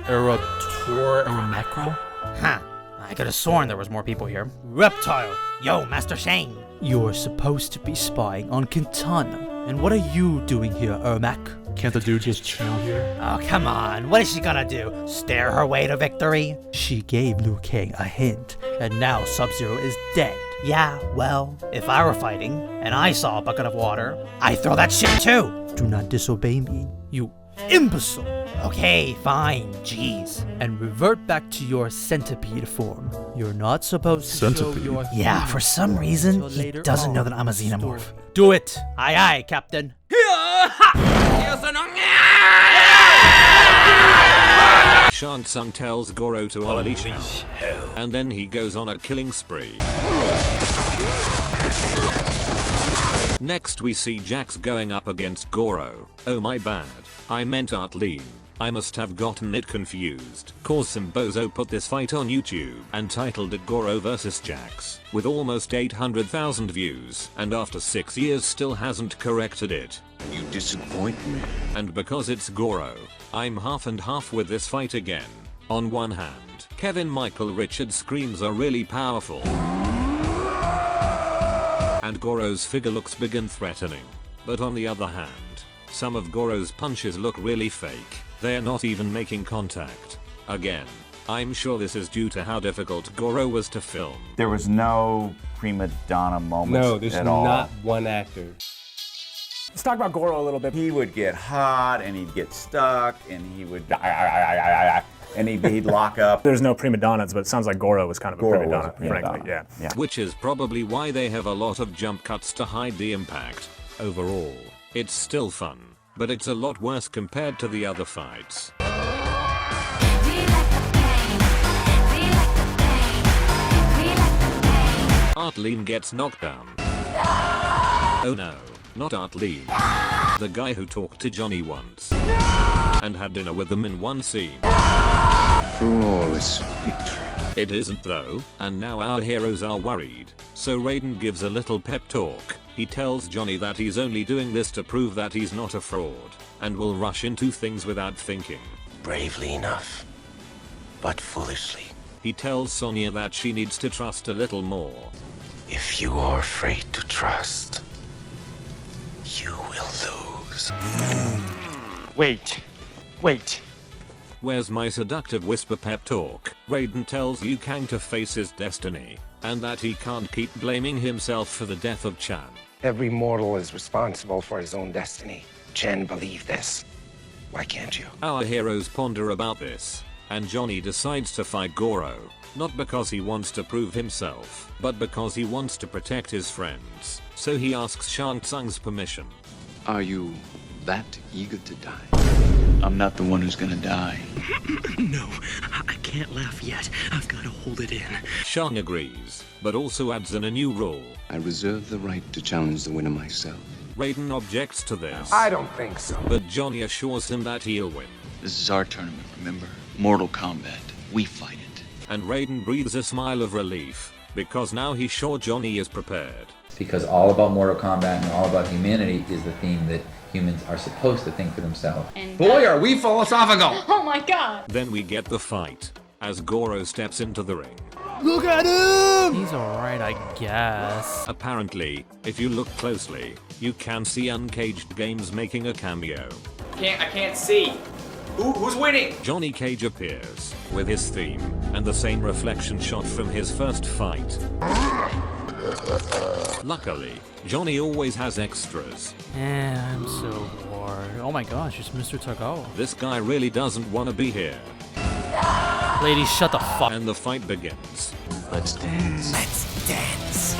Erator Macro? Huh. I could have sworn there was more people here. Reptile! Yo, Master Shang! You're supposed to be spying on Katana. And what are you doing here, Ermac? Can't the dude just chill here? Oh, come on. What is she gonna do? Stare her way to victory? She gave Liu Kang a hint, and now Sub-Zero is dead. Yeah, well, if I were fighting, and I saw a bucket of water, I'd throw that shit too! Do not disobey me, you imbecile! Okay, fine, jeez. And revert back to your centipede form. You're not supposed to show your... Yeah, for some reason, he doesn't know that I'm a xenomorph. Do it! Aye aye, Captain. Shang Tsung tells Goro to unleash hell, and then he goes on a killing spree. Next we see Jax going up against Goro. Oh my bad, I meant Artleen. I must have gotten it confused, cause some bozo put this fight on YouTube and titled it Goro vs Jax, with almost 800,000 views, and after 6 years still hasn't corrected it. You disappoint me. And because it's Goro, I'm half and half with this fight again. On one hand, Kevin Michael Richards' screams are really powerful, and Goro's figure looks big and threatening. But on the other hand, some of Goro's punches look really fake. They're not even making contact. Again, I'm sure this is due to how difficult Goro was to film. There was no prima donna moment No, there's at all. not one actor. Let's talk about Goro a little bit. He would get hot, and he'd get stuck, and he would and he'd lock up. There's no prima donnas, but it sounds like Goro was kind of a prima donna, frankly. Yeah. Which is probably why they have a lot of jump cuts to hide the impact. Overall, it's still fun, but it's a lot worse compared to the other fights. Artleen gets knocked down. Oh no, not Artleen. The guy who talked to Johnny once and had dinner with them in one scene. Flawless victory. It isn't though, and now our heroes are worried. So Raiden gives a little pep talk. He tells Johnny that he's only doing this to prove that he's not a fraud, and will rush into things without thinking. Bravely enough, but foolishly. He tells Sonya that she needs to trust a little more. If you are afraid to trust, you will lose. Wait. Where's my seductive whisper pep talk? Raiden tells Liu Kang to face his destiny, and that he can't keep blaming himself for the death of Chan. Every mortal is responsible for his own destiny. Chen believed this. Why can't you? Our heroes ponder about this, and Johnny decides to fight Goro, not because he wants to prove himself, but because he wants to protect his friends. So he asks Shang Tsung's permission. Are you that eager to die? I'm not the one who's gonna die. No, I can't laugh yet. I've got to hold it in. Shang agrees, but also adds in a new rule. I reserve the right to challenge the winner myself. Raiden objects to this. I don't think so. But Johnny assures him that he'll win. This is our tournament, remember? Mortal Kombat. We fight it. And Raiden breathes a smile of relief, because now he's sure Johnny is prepared. Because all about Mortal Kombat and all about humanity is the theme that humans are supposed to think for themselves. And boy, are we philosophical! Oh my god! Then we get the fight, as Goro steps into the ring. Look at him! He's alright, I guess. Apparently, if you look closely, you can see Uncaged Games making a cameo. I can't see. Who's winning? Johnny Cage appears, with his theme, and the same reflection shot from his first fight. Luckily, Johnny always has extras. I'm so bored. Oh my gosh, it's Mr. Tagawa. This guy really doesn't want to be here. Lady, shut the fuck. And the fight begins. Let's dance. Let's dance.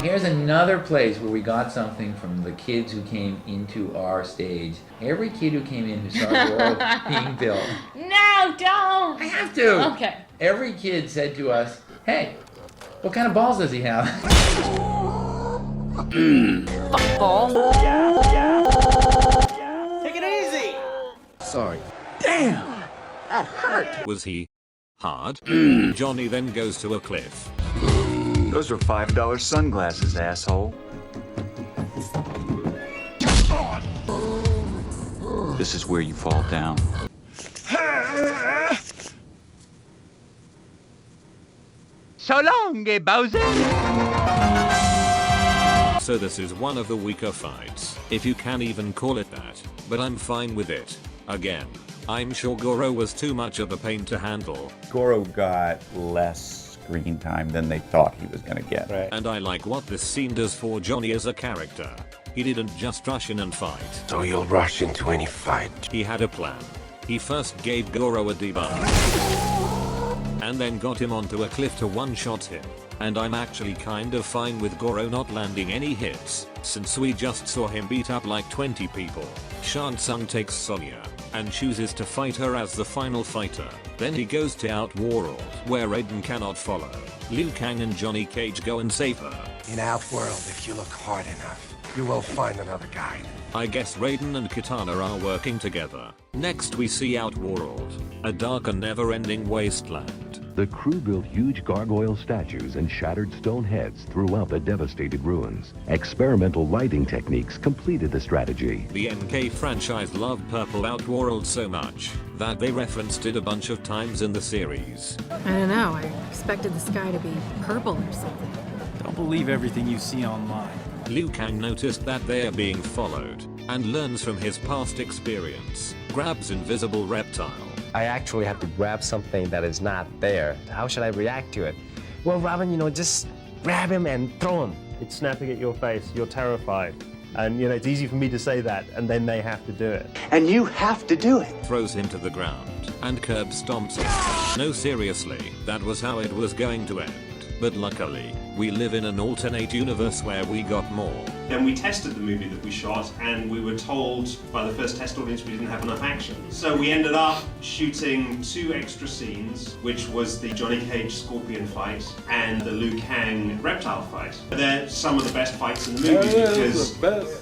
Here's another place where we got something from the kids who came into our stage. Every kid who came in who saw the world being built. No, don't! I have to! Okay. Every kid said to us, hey, what kind of balls does he have? Fuck ball. Take it easy. Sorry. Damn! That hurt. Was he hard? Johnny then goes to a cliff. Those are $5 sunglasses, asshole. This is where you fall down. So long, Bowser. So this is one of the weaker fights, if you can even call it that, but I'm fine with it. Again, I'm sure Goro was too much of a pain to handle. Goro got less screen time than they thought he was gonna get. Right. And I like what this scene does for Johnny as a character. He didn't just rush in and fight. So you'll rush into any fight. He had a plan. He first gave Goro a debuff, and then got him onto a cliff to one-shot him. And I'm actually kind of fine with Goro not landing any hits, since we just saw him beat up like 20 people. Shang Tsung takes Sonya, and chooses to fight her as the final fighter. Then he goes to Outworld, where Raiden cannot follow. Liu Kang and Johnny Cage go and save her. In Outworld, if you look hard enough, you will find another guide. I guess Raiden and Kitana are working together. Next we see Outworld, a dark and never-ending wasteland. The crew built huge gargoyle statues and shattered stone heads throughout the devastated ruins. Experimental lighting techniques completed the strategy. The MK franchise loved Purple Outworld so much that they referenced it a bunch of times in the series. I don't know, I expected the sky to be purple or something. Don't believe everything you see online. Liu Kang noticed that they are being followed, and learns from his past experience. Grabs invisible Reptile. I actually have to grab something that is not there. How should I react to it? Well, Robin, just grab him and throw him. It's snapping at your face. You're terrified. And, it's easy for me to say that, and then they have to do it. And you have to do it. Throws him to the ground, and curb stomps him. No, seriously, that was how it was going to end. But luckily, we live in an alternate universe where we got more. Then we tested the movie that we shot, and we were told by the first test audience we didn't have enough action. So we ended up shooting 2 extra scenes, which was the Johnny Cage Scorpion fight and the Liu Kang Reptile fight. They're some of the best fights in the movie because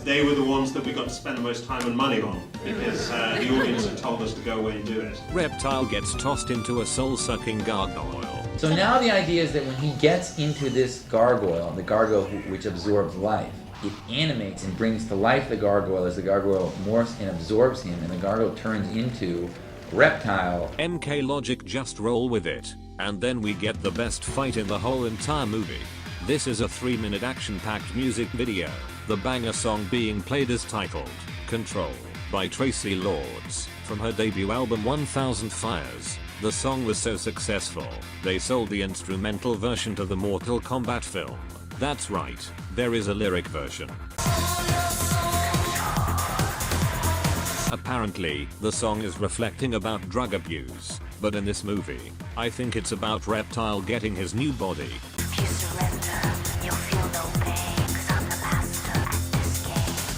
they were the ones that we got to spend the most time and money on, because the audience had told us to go away and do it. Reptile gets tossed into a soul-sucking gargoyle. So now the idea is that when he gets into this gargoyle, the gargoyle which absorbs life, it animates and brings to life the gargoyle as the gargoyle morphs and absorbs him, and the gargoyle turns into Reptile. MK logic, just roll with it. And then we get the best fight in the whole entire movie. This is a 3-minute action-packed music video, the banger song being played is titled Control. by Tracy Lords, from her debut album 1000 Fires. The song was so successful, they sold the instrumental version to the Mortal Kombat film. That's right, there is a lyric version. Apparently, the song is reflecting about drug abuse, but in this movie, I think it's about Reptile getting his new body.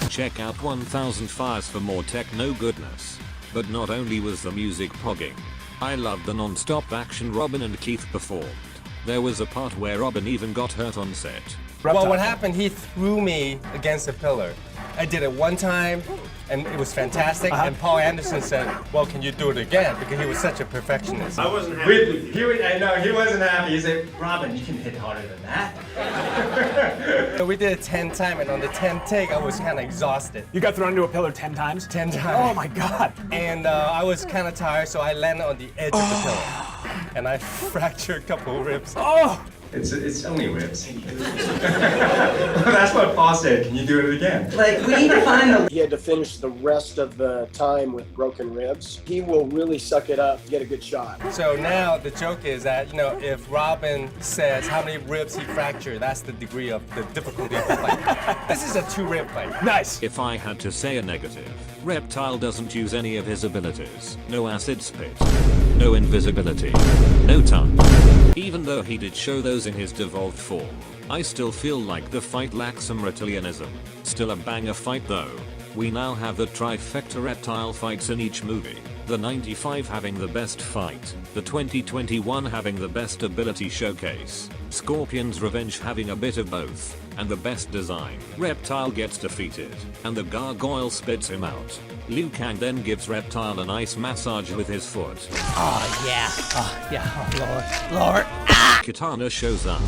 Check out 1000 Fires for more techno goodness. But not only was the music pogging, I loved the non-stop action Robin and Keith performed. There was a part where Robin even got hurt on set. Well, what happened, he threw me against a pillar. I did it one time, and it was fantastic, and Paul Anderson said, well, can you do it again? Because he was such a perfectionist. I wasn't happy. I know, he wasn't happy. He said, Robin, you can hit harder than that. We did it 10 times, and on the 10th take, I was kind of exhausted. You got thrown into a pillar 10 times? 10 times. Oh my God. And I was kind of tired, so I landed on the edge of the pillar. And I fractured a couple ribs. Oh! It's only ribs. That's what Paul said. Can you do it again? Like, we need to find the... He had to finish the rest of the time with broken ribs. He will really suck it up to get a good shot. So now the joke is that, you know, if Robin says how many ribs he fractured, that's the degree of the difficulty of the fight. This is a 2-rib fight. Nice. If I had to say a negative, Reptile doesn't use any of his abilities. No acid spit. No invisibility. No tongue. Even though he did show those in his devolved form, I still feel like the fight lacks some reptilianism. Still a banger fight though. We now have the trifecta Reptile fights in each movie. The 95 having the best fight, the 2021 having the best ability showcase, Scorpion's Revenge having a bit of both, and the best design. Reptile gets defeated, and the gargoyle spits him out. Liu Kang then gives Reptile a nice massage with his foot. Oh yeah, oh Lord. Kitana shows up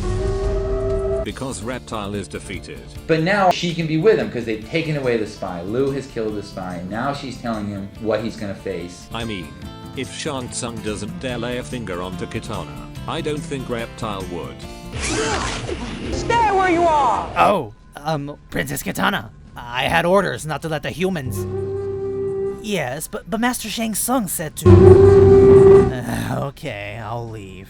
because Reptile is defeated. But now she can be with him because they've taken away the spy. Liu has killed the spy, and now she's telling him what he's gonna face. I mean, if Shang Tsung doesn't dare lay a finger onto Kitana, I don't think Reptile would. Stay where you are! Oh, Princess Kitana. I had orders not to let the humans... Yes, but Master Shang Tsung said to... Okay, I'll leave.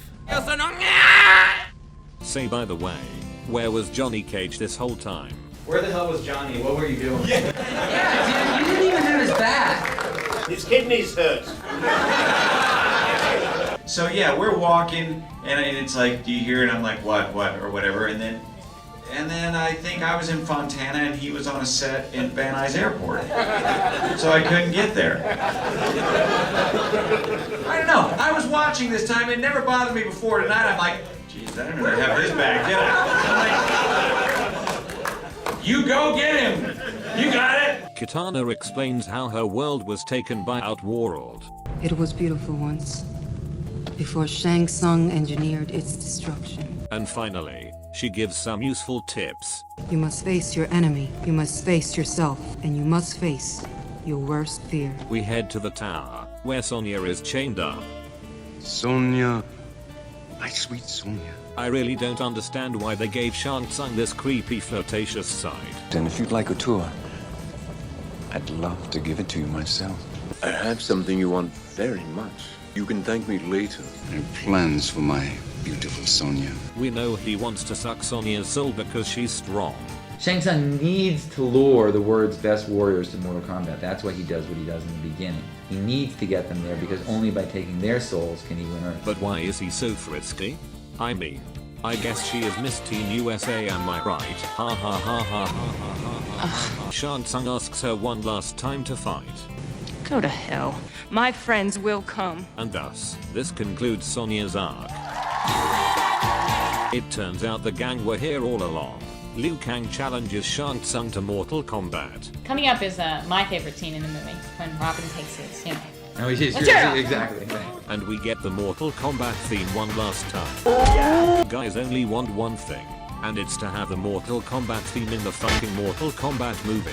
Say by the way, where was Johnny Cage this whole time? Where the hell was Johnny? What were you doing? Yeah, dude, you didn't even have his back. His kidneys hurt. So yeah, we're walking, and it's like, do you hear it? I'm like, what, or whatever, and then I think I was in Fontana, and he was on a set in Van Nuys Airport, so I couldn't get there. I don't know. I was watching this time. It never bothered me before. Tonight, I'm like, geez, I didn't really have his back, did I? I'm like, you go get him. You got it. Kitana explains how her world was taken by Outworld. It was beautiful once, before Shang Tsung engineered its destruction. And finally, she gives some useful tips. You must face your enemy, you must face yourself, and you must face your worst fear. We head to the tower, where Sonya is chained up. Sonya, my sweet Sonya. I really don't understand why they gave Shang Tsung this creepy flirtatious side. And if you'd like a tour, I'd love to give it to you myself. I have something you want very much. You can thank me later. I have plans for my beautiful Sonya. We know he wants to suck Sonya's soul because she's strong. Shang Tsung needs to lure the world's best warriors to Mortal Kombat. That's why he does what he does in the beginning. He needs to get them there because only by taking their souls can he win Earth. But why is he so frisky? I mean, I guess she is Miss Teen USA, am I right? Ha ha ha ha ha ha ha. Shang Tsung asks her one last time to fight. Go to hell. My friends will come. And thus, this concludes Sonya's arc. It turns out the gang were here all along. Liu Kang challenges Shang Tsung to Mortal Kombat. Coming up is my favorite scene in the movie, when Robin takes his, you know. Oh, exactly. And we get the Mortal Kombat theme one last time. Guys only want one thing. and it's to have the Mortal Kombat theme in the fucking Mortal Kombat movie.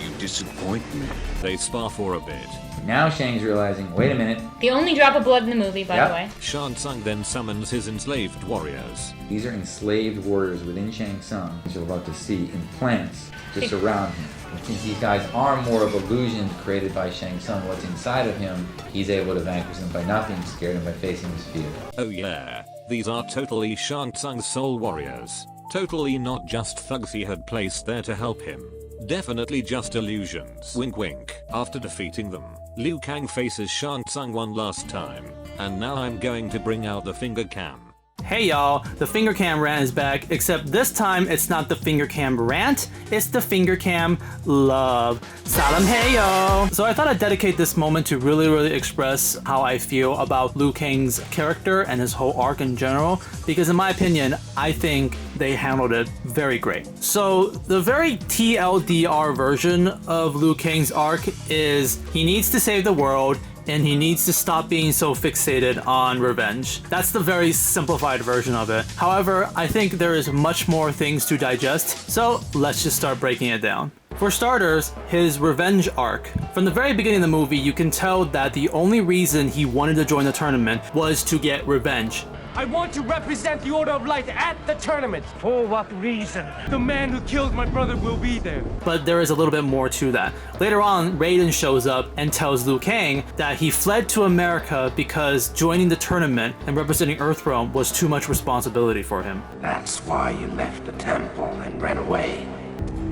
You disappoint me. They spar for a bit. Now Shang's realizing, wait a minute. The only drop of blood in the movie, by the way. Shang Tsung then summons his enslaved warriors. These are enslaved warriors within Shang Tsung, as you're about to see, in plants to surround him. And since these guys are more of illusions created by Shang Tsung, what's inside of him, he's able to vanquish them by not being scared and by facing his fear. Oh yeah, these are totally Shang Tsung's soul warriors. Totally not just thugs he had placed there to help him. Definitely just illusions. Wink wink. After defeating them, Liu Kang faces Shang Tsung one last time. And now I'm going to bring out the finger cam. Hey y'all, the finger cam rant is back, except this time it's not the finger cam rant, it's the finger cam love. Salam heyo! So I thought I'd dedicate this moment to really express how I feel about Liu Kang's character and his whole arc in general, because in my opinion, I think they handled it very great. So the very TLDR version of Liu Kang's arc is he needs to save the world, and he needs to stop being so fixated on revenge. That's the very simplified version of it. However, I think there is much more things to digest, so let's just start breaking it down. For starters, his revenge arc. From the very beginning of the movie, you can tell that the only reason he wanted to join the tournament was to get revenge. I want to represent the Order of Light at the tournament. For what reason? The man who killed my brother will be there. But there is a little bit more to that. Later on, Raiden shows up and tells Liu Kang that he fled to America because joining the tournament and representing Earthrealm was too much responsibility for him. That's why you left the temple and ran away.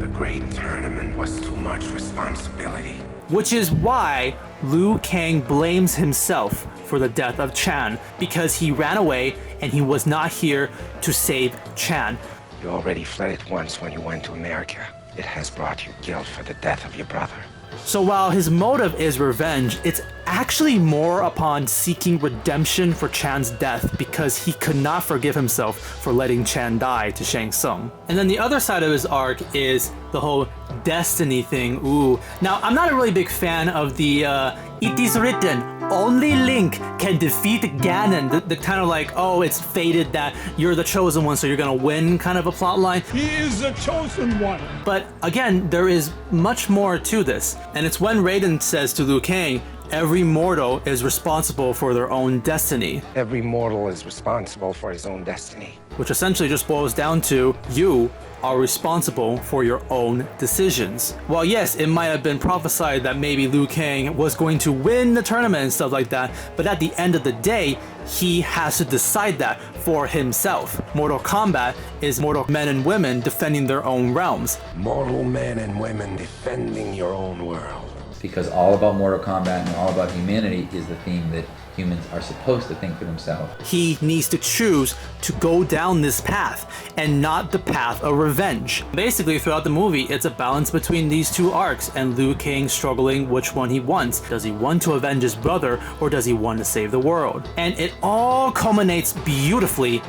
The great tournament was too much responsibility. Which is why Liu Kang blames himself for the death of Chan, because he ran away and he was not here to save Chan. You already fled it once when you went to America. It has brought you guilt for the death of your brother. So while his motive is revenge, it's actually more upon seeking redemption for Chan's death because he could not forgive himself for letting Chan die to Shang Tsung. And then the other side of his arc is the whole destiny thing. Ooh. Now, I'm not a really big fan of the it is written, only Link can defeat Ganon. The kind of like, oh, it's fated that you're the chosen one, so you're gonna win kind of a plot line. He is the chosen one. But again, there is much more to this. And it's when Raiden says to Liu Kang, every mortal is responsible for their own destiny. Every mortal is responsible for his own destiny. Which essentially just boils down to you are responsible for your own decisions. While yes, it might have been prophesied that maybe Liu Kang was going to win the tournament and stuff like that, but at the end of the day, he has to decide that for himself. Mortal Kombat is mortal men and women defending their own realms. Mortal men and women defending your own world. Because all about Mortal Kombat and all about humanity is the theme that humans are supposed to think for themselves. He needs to choose to go down this path and not the path of revenge. Basically, throughout the movie, it's a balance between these two arcs and Liu Kang struggling which one he wants. Does he want to avenge his brother or does he want to save the world? And it all culminates beautifully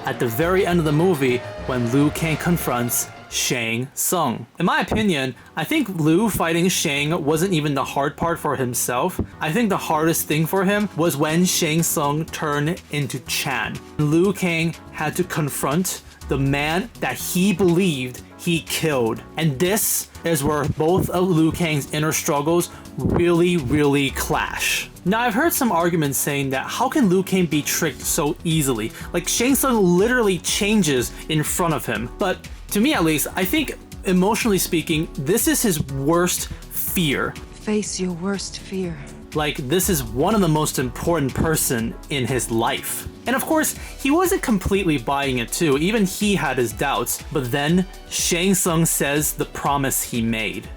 at the very end of the movie when Liu Kang confronts Shang Tsung. In my opinion, I think Liu fighting Shang wasn't even the hard part for himself. I think the hardest thing for him was when Shang Tsung turned into Chan. Liu Kang had to confront the man that he believed he killed. And this is where both of Liu Kang's inner struggles really clash. Now, I've heard some arguments saying that how can Liu Kang be tricked so easily? Like, Shang Tsung literally changes in front of him. But to me at least, I think emotionally speaking, this is his worst fear. Face your worst fear. Like, this is one of the most important person in his life. And of course, he wasn't completely buying it too. Even he had his doubts. But then Shang Tsung says the promise he made.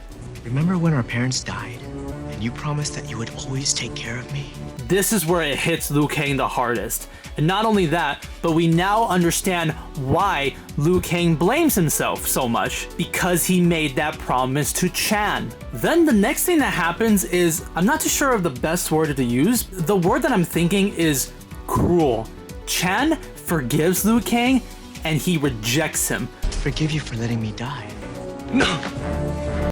Remember when our parents died and you promised that you would always take care of me? This is where it hits Liu Kang the hardest. And not only that, but we now understand why Liu Kang blames himself so much, because he made that promise to Chan. Then the next thing that happens is, I'm not too sure of the best word to use. The word that I'm thinking is cruel. Chan forgives Liu Kang and he rejects him. Forgive you for letting me die.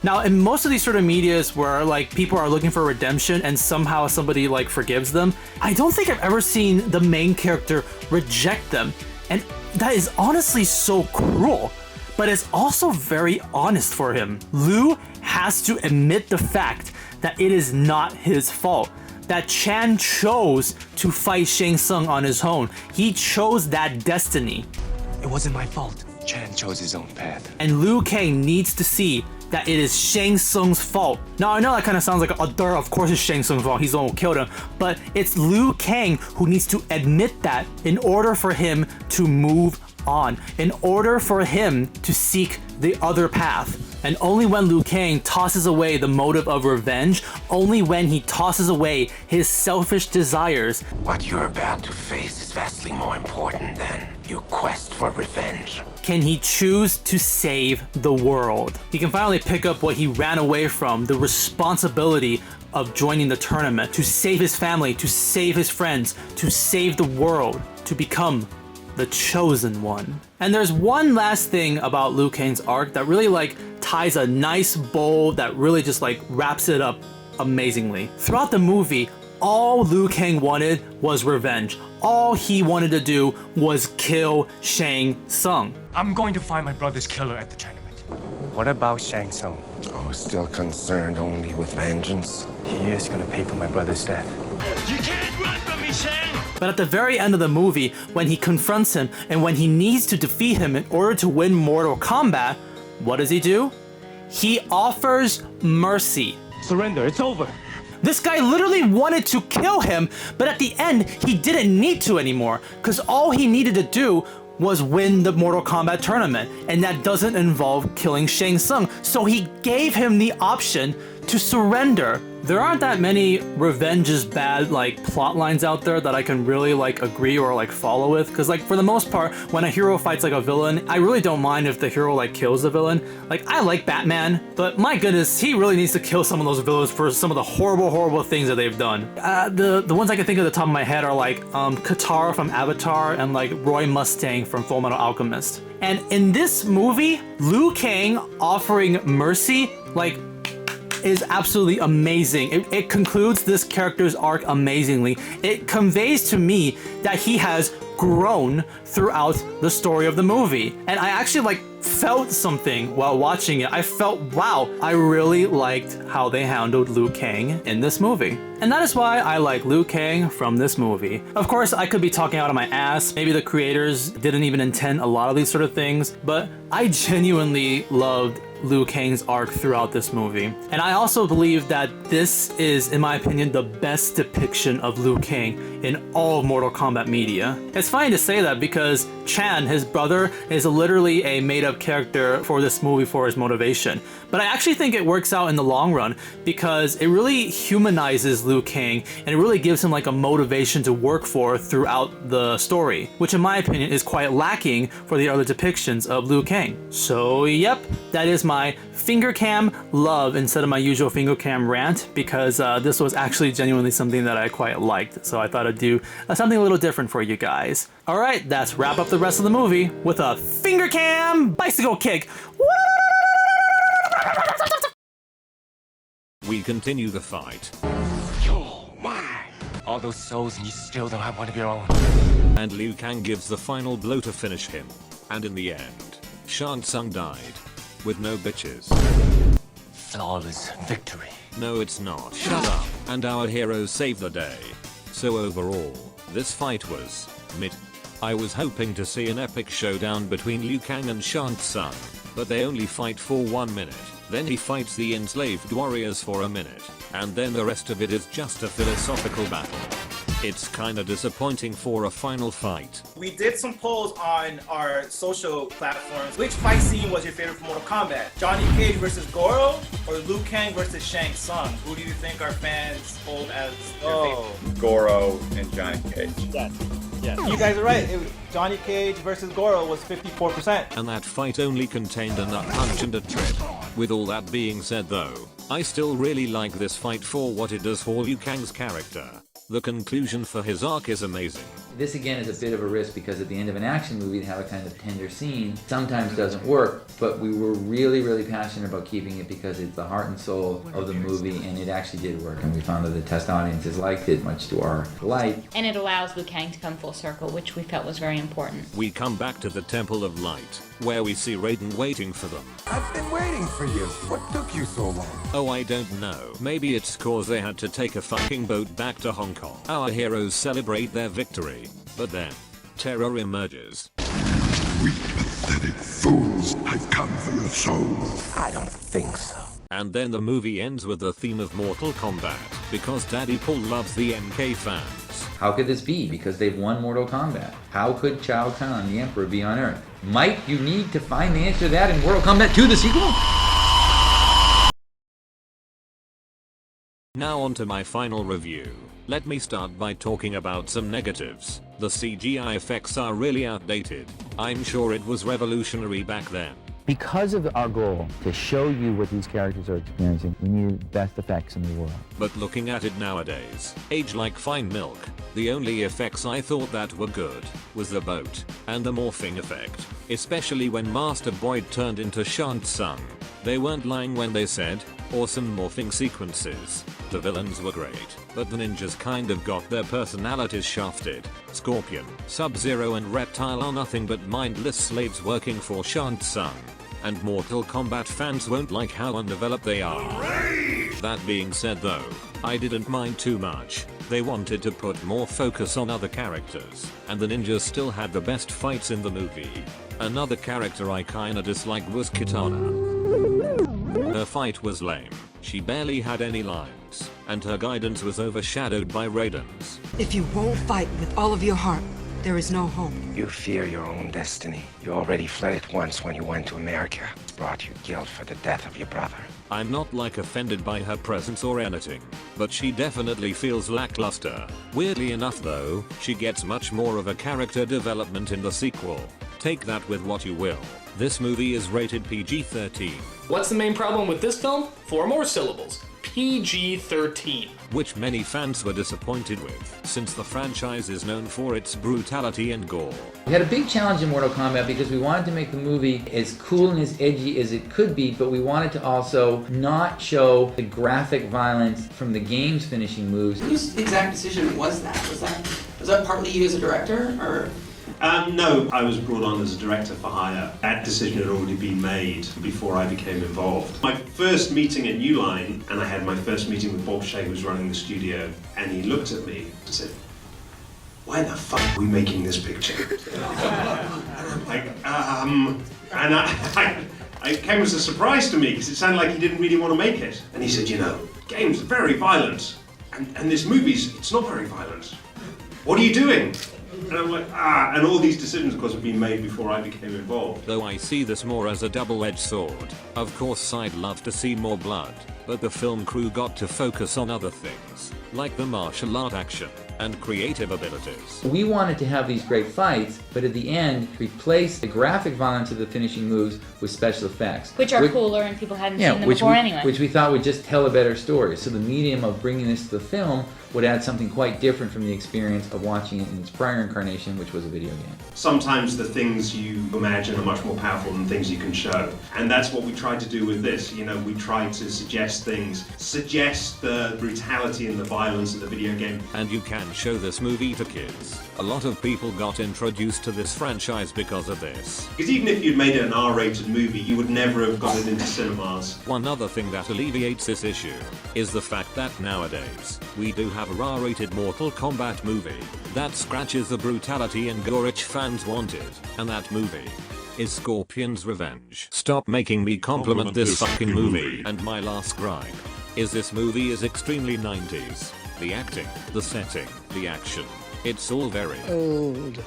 Now, in most of these sort of medias where like people are looking for redemption and somehow somebody like forgives them, I don't think I've ever seen the main character reject them. And that is honestly so cruel, but it's also very honest for him. Liu has to admit the fact that it is not his fault, that Chan chose to fight Shang Tsung on his own. He chose that destiny. It wasn't my fault. Chan chose his own path. And Liu Kang needs to see that it is Shang Tsung's fault. Now I know that kind of sounds like a duh, of course it's Shang Tsung's fault, he's the one who killed him, but it's Liu Kang who needs to admit that in order for him to move on, in order for him to seek the other path. And only when Liu Kang tosses away the motive of revenge, only when he tosses away his selfish desires, what you're about to face is vastly more important than your quest for revenge, can he choose to save the world. He can finally pick up what he ran away from, the responsibility of joining the tournament, to save his family, to save his friends, to save the world, to become the chosen one. And there's one last thing about Liu Kang's arc that really like ties a nice bow that really just like wraps it up amazingly. Throughout the movie, all Liu Kang wanted was revenge. All he wanted to do was kill Shang Tsung. I'm going to find my brother's killer at the tournament. What about Shang Tsung? Oh, still concerned only with vengeance? He is gonna pay for my brother's death. You can't run from me, Shang! But at the very end of the movie, when he confronts him and when he needs to defeat him in order to win Mortal Kombat, what does he do? He offers mercy. Surrender, it's over. This guy literally wanted to kill him, but at the end, he didn't need to anymore, because all he needed to do was win the Mortal Kombat tournament, and that doesn't involve killing Shang Tsung, so he gave him the option to surrender. There aren't that many revenge is bad like plot lines out there that I can really like agree or like follow with, because like for the most part, when a hero fights like a villain, I really don't mind if the hero like kills the villain. Like I like Batman, but my goodness, he really needs to kill some of those villains for some of the horrible things that they've done. The ones I can think of at the top of my head are like Katara from Avatar and like Roy Mustang from Fullmetal Alchemist. And in this movie, Liu Kang offering mercy, like, is absolutely amazing. It concludes this character's arc amazingly. It conveys to me that he has grown throughout the story of the movie. And I actually like felt something while watching it. I felt, wow, I really liked how they handled Liu Kang in this movie. And that is why I like Liu Kang from this movie. Of course, I could be talking out of my ass. Maybe the creators didn't even intend a lot of these sort of things, but I genuinely loved Liu Kang's arc throughout this movie. And I also believe that this is, in my opinion, the best depiction of Liu Kang in all of Mortal Kombat media. It's funny to say that because Chan, his brother, is literally a made-up character for this movie for his motivation. But I actually think it works out in the long run because it really humanizes Liu Kang and it really gives him like a motivation to work for throughout the story, which in my opinion is quite lacking for the other depictions of Liu Kang. So yep, that is my finger cam love instead of my usual finger cam rant, because this was actually genuinely something that I quite liked. So I thought I'd do something a little different for you guys. All right, let's wrap up the rest of the movie with a finger cam bicycle kick. We continue the fight. Yo, my! All those souls and you still don't have one of your own. And Liu Kang gives the final blow to finish him. And in the end, Shang Tsung died. With no bitches. Flawless victory. No, it's not. Shut up. And our heroes save the day. So overall, this fight was mid. I was hoping to see an epic showdown between Liu Kang and Shang Tsung, but they only fight for 1 minute. Then he fights the enslaved warriors for a minute, and then the rest of it is just a philosophical battle. It's kinda disappointing for a final fight. We did some polls on our social platforms. Which fight scene was your favorite from Mortal Kombat? Johnny Cage versus Goro or Liu Kang versus Shang Tsung? Who do you think our fans hold as their favorite? Goro and Johnny Cage. Yes. Yes. You guys are right. Johnny Cage versus Goro was 54%. And that fight only contained a nut punch and a trip. With all that being said though, I still really like this fight for what it does for Liu Kang's character. The conclusion for his arc is amazing. This again is a bit of a risk because at the end of an action movie to have a kind of tender scene sometimes doesn't work, but we were really, really passionate about keeping it because it's the heart and soul of the movie, and it actually did work, and we found that the test audiences liked it, much to our delight. And it allows Liu Kang to come full circle, which we felt was very important. We come back to the Temple of Light, where we see Raiden waiting for them. I've been waiting for you. What took you so long? Oh, I don't know. Maybe it's cause they had to take a fucking boat back to Hong Kong. Our heroes celebrate their victory, but then terror emerges. Weak, pathetic fools. I've come for your souls. I don't think so. And then the movie ends with the theme of Mortal Kombat, because Daddy Paul loves the MK fans. How could this be? Because they've won Mortal Kombat. How could Shao Kahn, the Emperor, be on Earth? Might you need to find the answer to that in Mortal Kombat 2, the sequel? Now on to my final review. Let me start by talking about some negatives. The CGI effects are really outdated. I'm sure it was revolutionary back then. Because of our goal to show you what these characters are experiencing, we needed best effects in the world. But looking at it nowadays, age like fine milk, the only effects I thought that were good was the boat and the morphing effect, especially when Master Boyd turned into Shang Tsung. They weren't lying when they said, awesome morphing sequences. The villains were great, but the ninjas kind of got their personalities shafted. Scorpion, Sub-Zero and Reptile are nothing but mindless slaves working for Shang Tsung. And Mortal Kombat fans won't like how undeveloped they are. That being said though, I didn't mind too much. They wanted to put more focus on other characters, and the ninjas still had the best fights in the movie. Another character I kinda disliked was Kitana. Her fight was lame, she barely had any lines, and her guidance was overshadowed by Raiden's. If you won't fight with all of your heart, there is no hope. You fear your own destiny. You already fled it once when you went to America. It brought you guilt for the death of your brother. I'm not like offended by her presence or anything, but she definitely feels lackluster. Weirdly enough though, she gets much more of a character development in the sequel. Take that with what you will. This movie is rated PG-13. What's the main problem with this film? 4 more syllables. PG-13. Which many fans were disappointed with, since the franchise is known for its brutality and gore. We had a big challenge in Mortal Kombat because we wanted to make the movie as cool and as edgy as it could be, but we wanted to also not show the graphic violence from the game's finishing moves. Whose exact decision was that? Was that partly you as a director, or? No, I was brought on as a director for hire. That decision had already been made before I became involved. My first meeting at New Line, and I had my first meeting with Bob Shea, who was running the studio, and he looked at me and said, "Why the fuck are we making this picture?" And I'm like, and it came as a surprise to me because it sounded like he didn't really want to make it. And he said, you know, games are very violent, and this movie's, it's not very violent. What are you doing? And I'm like, and all these decisions, of course, have been made before I became involved. Though I see this more as a double-edged sword. Of course I'd love to see more blood, but the film crew got to focus on other things, like the martial art action and creative abilities. We wanted to have these great fights, but at the end, replace the graphic violence of the finishing moves with special effects. Which are cooler and people hadn't seen them before anyway. Which we thought would just tell a better story. So the medium of bringing this to the film would add something quite different from the experience of watching it in its prior incarnation, which was a video game. Sometimes the things you imagine are much more powerful than things you can show. And that's what we tried to do with this. You know, we tried to suggest things, suggest the brutality and the violence of the video game. And you can show this movie to kids. A lot of people got introduced to this franchise because of this. Because even if you'd made it an R-rated movie, you would never have got it into cinemas. One other thing that alleviates this issue is the fact that nowadays, we do have a R-rated Mortal Kombat movie that scratches the brutality and gore fans wanted, and that movie is Scorpion's Revenge. Stop making me compliment this fucking movie. And my last gripe is this movie is extremely 90s. The acting, the setting, the action. It's all very old.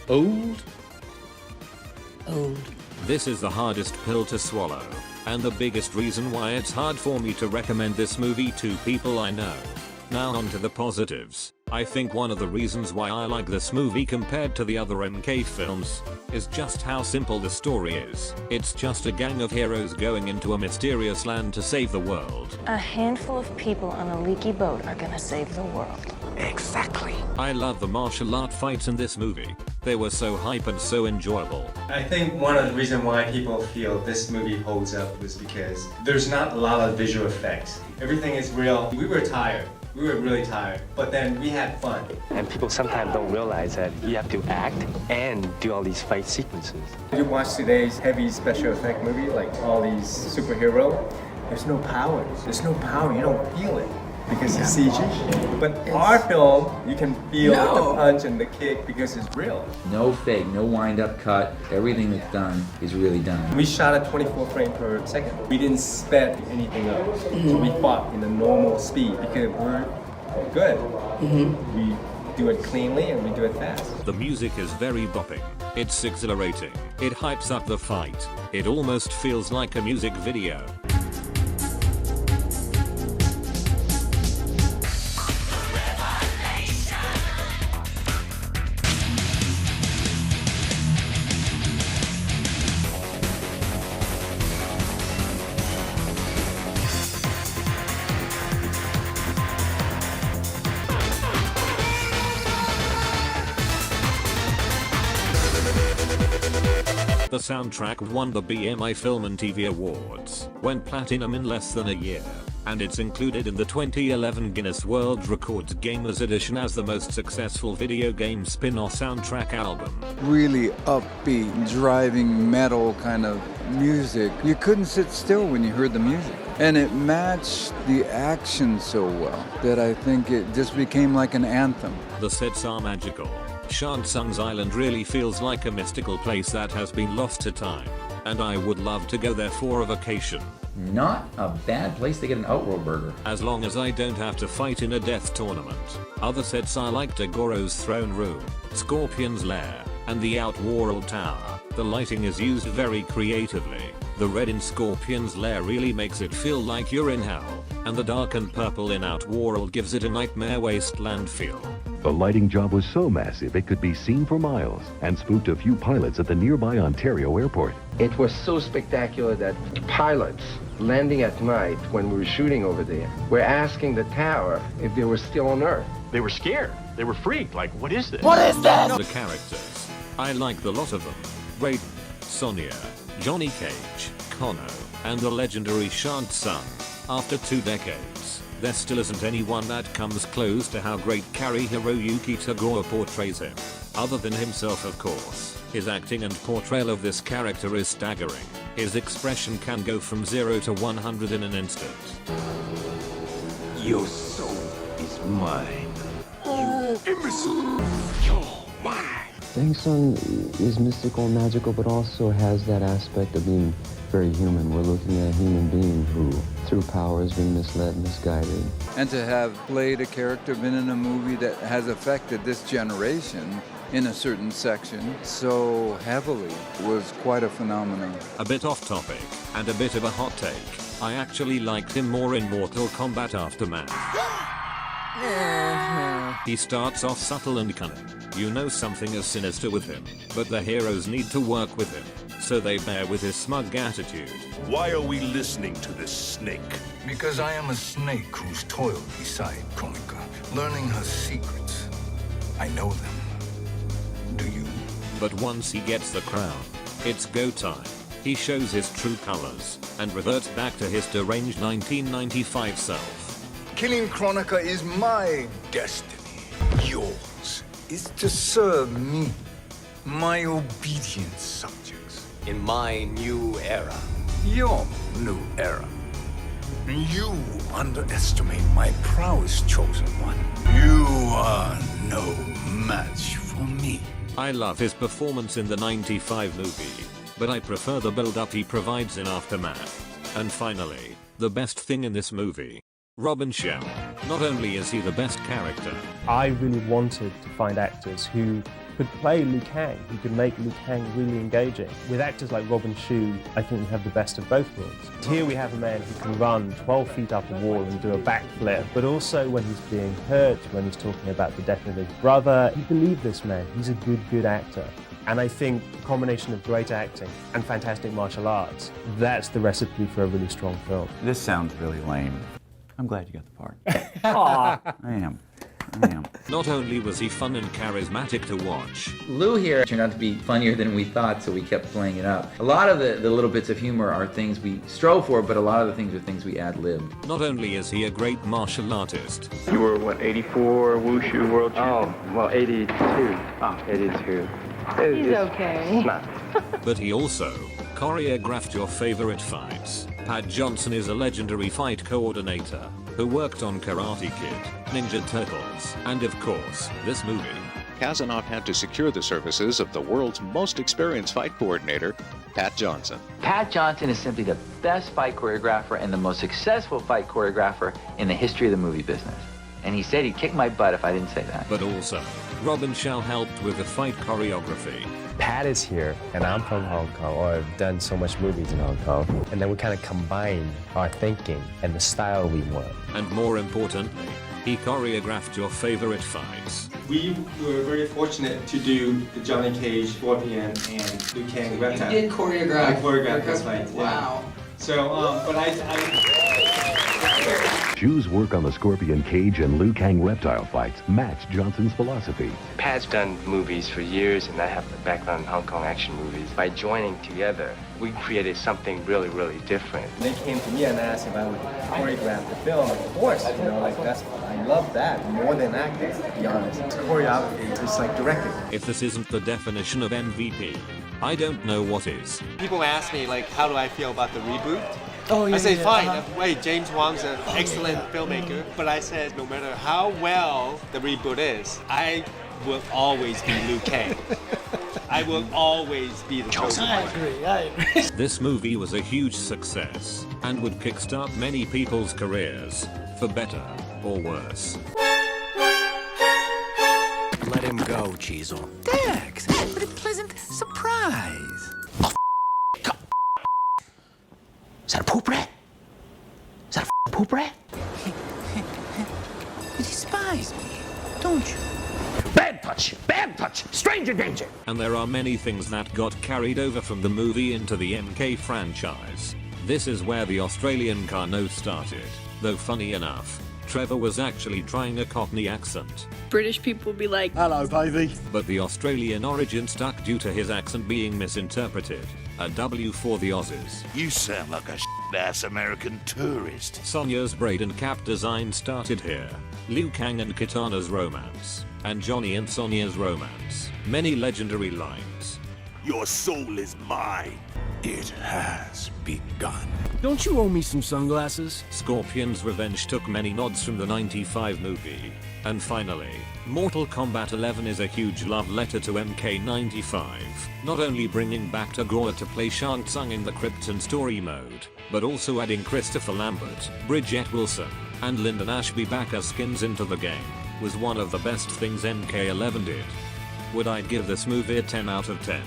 Old? Old. This is the hardest pill to swallow, and the biggest reason why it's hard for me to recommend this movie to people I know. Now on to the positives. I think one of the reasons why I like this movie compared to the other MK films is just how simple the story is. It's just a gang of heroes going into a mysterious land to save the world. A handful of people on a leaky boat are gonna save the world. Exactly. I love the martial art fights in this movie. They were so hype and so enjoyable. I think one of the reasons why people feel this movie holds up was because there's not a lot of visual effects. Everything is real. We were tired. We were really tired, but then we had fun. And people sometimes don't realize that you have to act and do all these fight sequences. You watch today's heavy special effect movie, like all these superhero, there's no power. There's no power, you don't feel it because it's CG. But our film, you can feel the punch and the kick because it's real. No fake, no wind-up cut. Everything that's done is really done. We shot at 24 frames per second. We didn't sped anything up. So we fought in the normal speed because we're good. We do it cleanly and we do it fast. The music is very bopping. It's exhilarating. It hypes up the fight. It almost feels like a music video. The soundtrack won the BMI Film and TV Awards, went platinum in less than a year, and it's included in the 2011 Guinness World Records Gamers Edition as the most successful video game spin-off soundtrack album. Really upbeat, driving metal kind of music. You couldn't sit still when you heard the music. And it matched the action so well that I think it just became like an anthem. The sets are magical. Shang Tsung's island really feels like a mystical place that has been lost to time, and I would love to go there for a vacation. Not a bad place to get an Outworld burger. As long as I don't have to fight in a death tournament. Other sets I liked are Goro's throne room, Scorpion's lair, and the Outworld tower. The lighting is used very creatively. The red in Scorpion's lair really makes it feel like you're in hell, and the dark and purple in Outworld gives it a nightmare wasteland feel. The lighting job was so massive it could be seen for miles and spooked a few pilots at the nearby Ontario airport. It was so spectacular that pilots landing at night when we were shooting over there were asking the tower if they were still on Earth. They were scared. They were freaked. Like, what is this? What is this? The characters. I like the lot of them. Raiden, Sonya, Johnny Cage, Kono, and the legendary Shang Tsung. After 2 decades, there still isn't anyone that comes close to how great Hiroyuki Tagore portrays him. Other than himself, of course. His acting and portrayal of this character is staggering. His expression can go from 0 to 100 in an instant. Your soul is mine. You imbecile. You're mine. Shang Tsung is mystical and magical, but also has that aspect of being very human. We're looking at a human being who, through power, has been misled, misguided. And to have played a character, been in a movie that has affected this generation in a certain section so heavily was quite a phenomenon. A bit off topic, and a bit of a hot take. I actually liked him more in Mortal Kombat Aftermath. He starts off subtle and cunning. You know something is sinister with him, but the heroes need to work with him, so they bear with his smug attitude. Why are we listening to this snake? Because I am a snake who's toiled beside Kronika, learning her secrets. I know them. Do you? But once he gets the crown, it's go time. He shows his true colors, and reverts back to his deranged 1995 self. Killing Kronika is my destiny. Yours is to serve me, my obedient subjects. In my new era. Your new era. You underestimate my prowess, chosen one. You are no match for me. I love his performance in the 95 movie, but I prefer the build-up he provides in Aftermath. And finally, the best thing in this movie. Robin Shell. Not only is he the best character, I really wanted to find actors who could play Liu Kang, who could make Liu Kang really engaging. With actors like Robin Shou, I think we have the best of both worlds. Here we have a man who can run 12 feet up a wall and do a backflip, but also when he's being hurt, when he's talking about the death of his brother, you believe this man. He's a good actor. And I think the combination of great acting and fantastic martial arts, that's the recipe for a really strong film. This sounds really lame. I'm glad you got the part. Aw. I am. Not only was he fun and charismatic to watch, Liu here turned out to be funnier than we thought, so we kept playing it up. A lot of the little bits of humor are things we strove for, but a lot of the things are things we ad-libbed. not only is he a great martial artist, You were, what, 84 Wushu World Champion? Oh, well, 82. Oh, 82. He's okay. It's not. but he also choreographed your favorite fights. Pat Johnson is a legendary fight coordinator who worked on Karate Kid, Ninja Turtles, and of course, this movie. Kazanov had to secure the services of the world's most experienced fight coordinator, Pat Johnson. Pat Johnson is simply the best fight choreographer and the most successful fight choreographer in the history of the movie business. And he said he'd kick my butt if I didn't say that. But also, Robin Shao helped with the fight choreography. Pat is here, and I'm from Hong Kong, or I've done so much movies in Hong Kong. And then we kind of combine our thinking and the style we want. And more importantly, he choreographed your favorite fights. We were very fortunate to do the Johnny Cage, Scorpion, and Liu Kang Reptile. You did choreograph. I choreographed those fights. Wow. Yeah. So, but Shu's work on the Scorpion Cage and Liu Kang Reptile fights matched Johnson's philosophy. Pat's done movies for years, and I have a background in Hong Kong action movies. By joining together, we created something really, really different. They came to me and asked if I would choreograph the film. Of course, you know, like I love that more than acting, to be honest. It's choreography, it's just like directing. If this isn't the definition of MVP, I don't know what is. People ask me, like, how do I feel about the reboot? Oh, yeah, I say, yeah, fine. Wait, James Wong's an excellent filmmaker. But I said, no matter how well the reboot is, I will always be Liu Kang. I will always be the chosen one. I agree. This movie was a huge success and would kickstart many people's careers, for better or worse. Let him go, Cheezel. Thanks. What a pleasant surprise. Is that a poop rat? Is that a poop rat? You despise me, don't you? Bad touch, stranger danger. And there are many things that got carried over from the movie into the MK franchise. This is where the Australian Carno started, though funny enough, Trevor was actually trying a Cockney accent. British people be like, hello, baby. But the Australian origin stuck due to his accent being misinterpreted. A W for the Aussies. You sound like a ass American tourist. Sonya's braid and cap design started here. Liu Kang and Kitana's romance. And Johnny and Sonya's romance. Many legendary lines. Your soul is mine. It has begun. Don't you owe me some sunglasses? Scorpion's Revenge took many nods from the '95 movie. And finally, Mortal Kombat 11 is a huge love letter to MK95, not only bringing back Goro to play Shang Tsung in the Krypton story mode, but also adding Christopher Lambert, Bridget Wilson, and Lyndon Ashby back as skins into the game, was one of the best things MK11 did. Would I give this movie a 10 out of 10?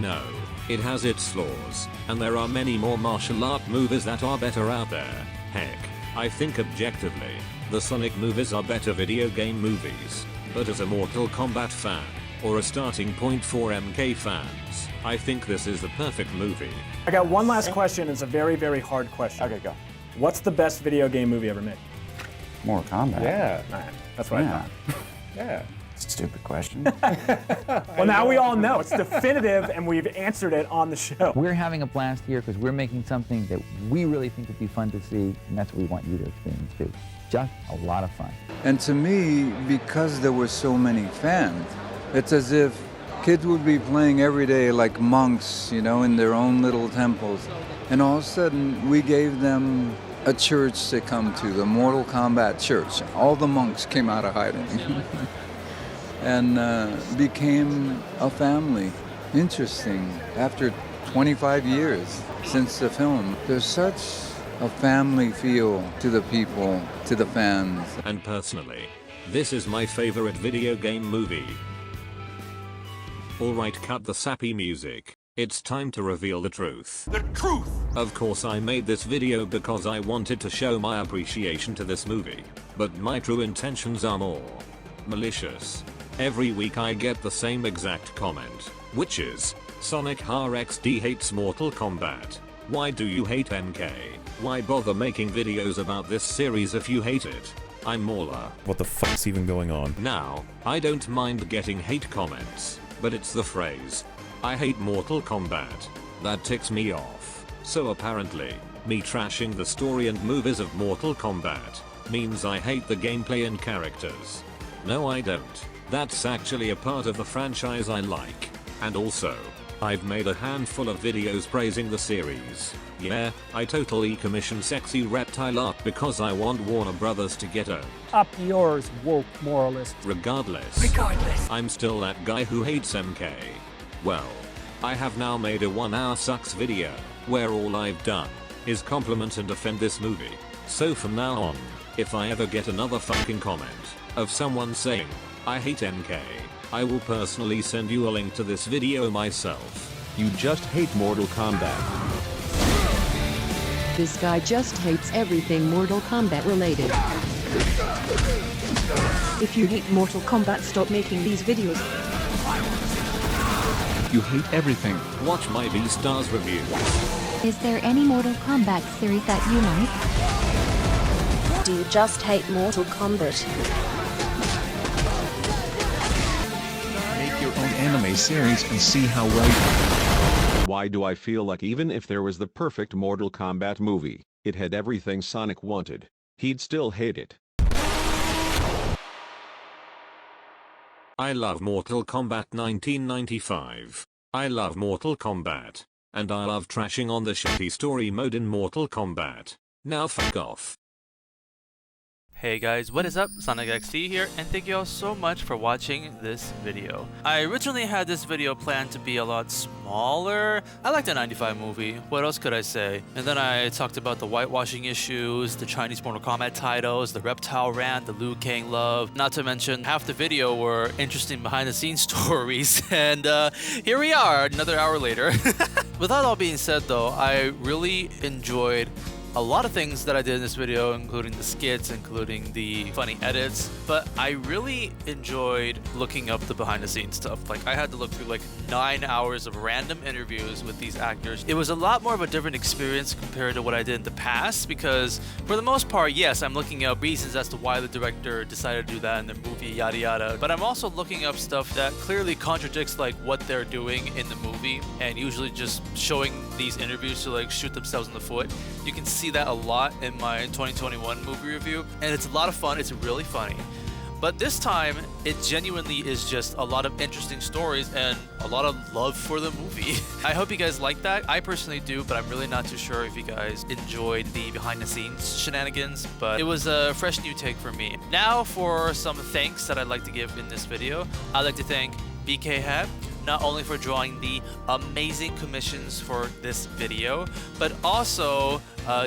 No. It has its flaws, and there are many more martial art movies that are better out there. Heck, I think objectively, the Sonic movies are better video game movies. But as a Mortal Kombat fan, or a starting point for MK fans, I think this is the perfect movie. I got one last question. It's a very, very hard question. Okay, go. What's the best video game movie ever made? Mortal Kombat. Yeah. All right. That's what I thought. Yeah. It's a stupid question. Well, now we all know. It's definitive, and we've answered it on the show. We're having a blast here because we're making something that we really think would be fun to see, and that's what we want you to experience too. Just a lot of fun. And to me, because there were so many fans, it's as if kids would be playing every day like monks, you know, in their own little temples. And all of a sudden, we gave them a church to come to, the Mortal Kombat Church. All the monks came out of hiding and became a family. Interesting. After 25 years since the film, there's such a family feel to the people, to the fans. And personally, this is my favorite video game movie. Alright, cut the sappy music. It's time to reveal the truth. The truth! Of course I made this video because I wanted to show my appreciation to this movie. But my true intentions are more malicious. Every week I get the same exact comment, which is, SonicHaXD hates Mortal Kombat. Why do you hate MK? Why bother making videos about this series if you hate it? I'm Mauler. What the fuck's even going on? Now, I don't mind getting hate comments, but it's the phrase, I hate Mortal Kombat, that ticks me off. So apparently, me trashing the story and movies of Mortal Kombat means I hate the gameplay and characters. No, I don't. That's actually a part of the franchise I like. And also, I've made a handful of videos praising the series. Yeah, I totally commission sexy reptile art because I want Warner Brothers to get owned. Up yours, woke moralist. Regardless, I'm still that guy who hates MK. Well, I have now made a 1-hour sucks video, where all I've done is compliment and defend this movie. So from now on, if I ever get another fucking comment of someone saying, I hate MK, I will personally send you a link to this video myself. You just hate Mortal Kombat. This guy just hates everything Mortal Kombat related. If you hate Mortal Kombat, stop making these videos. You hate everything. Watch my V-Stars review. Is there any Mortal Kombat series that you like? Do you just hate Mortal Kombat? Make your own anime series and see how well you... Why do I feel like even if there was the perfect Mortal Kombat movie, it had everything Sonic wanted, he'd still hate it? I love Mortal Kombat 1995. I love Mortal Kombat. And I love trashing on the shitty story mode in Mortal Kombat. Now fuck off. Hey guys, what is up? SonicHaXD here, and thank you all so much for watching this video. I originally had this video planned to be a lot smaller. I like the 95 movie, what else could I say? And then I talked about the whitewashing issues, the Chinese Mortal Kombat titles, the Reptile rant, the Liu Kang love, not to mention half the video were interesting behind the scenes stories, and here we are, another hour later. With that all being said though, I really enjoyed a lot of things that I did in this video, including the skits, including the funny edits, but I really enjoyed looking up the behind the scenes stuff. Like, I had to look through like 9 hours of random interviews with these actors. It was a lot more of a different experience compared to what I did in the past, because for the most part, yes, I'm looking up reasons as to why the director decided to do that in the movie, yada yada, but I'm also looking up stuff that clearly contradicts like what they're doing in the movie, and usually just showing these interviews to like shoot themselves in the foot. You can see that a lot in my 2021 movie review, and it's a lot of fun. It's really funny, but this time it genuinely is just a lot of interesting stories and a lot of love for the movie. I hope you guys like that. I personally do, but I'm really not too sure if you guys enjoyed the behind the scenes shenanigans, but it was a fresh new take for me. Now for some thanks that I'd like to give in this video. I'd like to thank BK Hat, not only for drawing the amazing commissions for this video, but also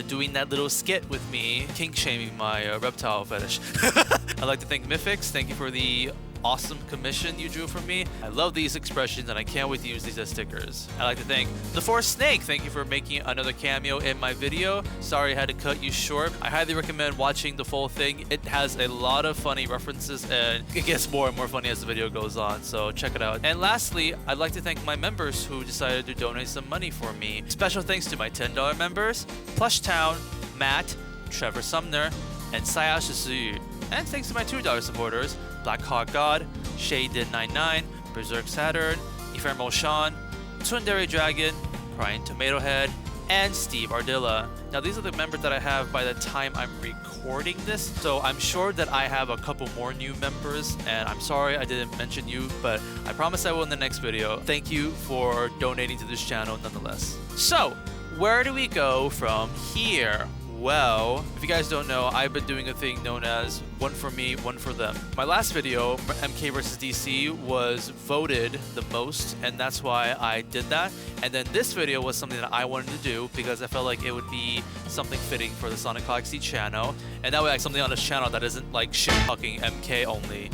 doing that little skit with me, kink shaming my reptile fetish. I'd like to thank Mythix. Thank you for the awesome commission you drew for me. I love these expressions and I can't wait to use these as stickers. I'd like to thank The Forest Snake. Thank you for making another cameo in my video. Sorry I had to cut you short. I highly recommend watching the full thing. It has a lot of funny references and it gets more and more funny as the video goes on, so check it out. And lastly, I'd like to thank my members who decided to donate some money for me. Special thanks to my $10 members, Plushtown, Matt, Trevor Sumner, and Sayashi Suyu. And thanks to my $2 supporters, Black Hawk God, Shaded99, Berserk Saturn, Ephemeral Sean, Tsundere Dragon, Crying Tomato Head, and Steve Ardilla. Now these are the members that I have by the time I'm recording this, so I'm sure that I have a couple more new members, and I'm sorry I didn't mention you, but I promise I will in the next video. Thank you for donating to this channel nonetheless. So, where do we go from here? Well, if you guys don't know, I've been doing a thing known as one for me, one for them. My last video, MK vs. DC, was voted the most, and that's why I did that. And then this video was something that I wanted to do because I felt like it would be something fitting for the SonicHaXD channel. And that way I have something on this channel that isn't like shit-talking MK only.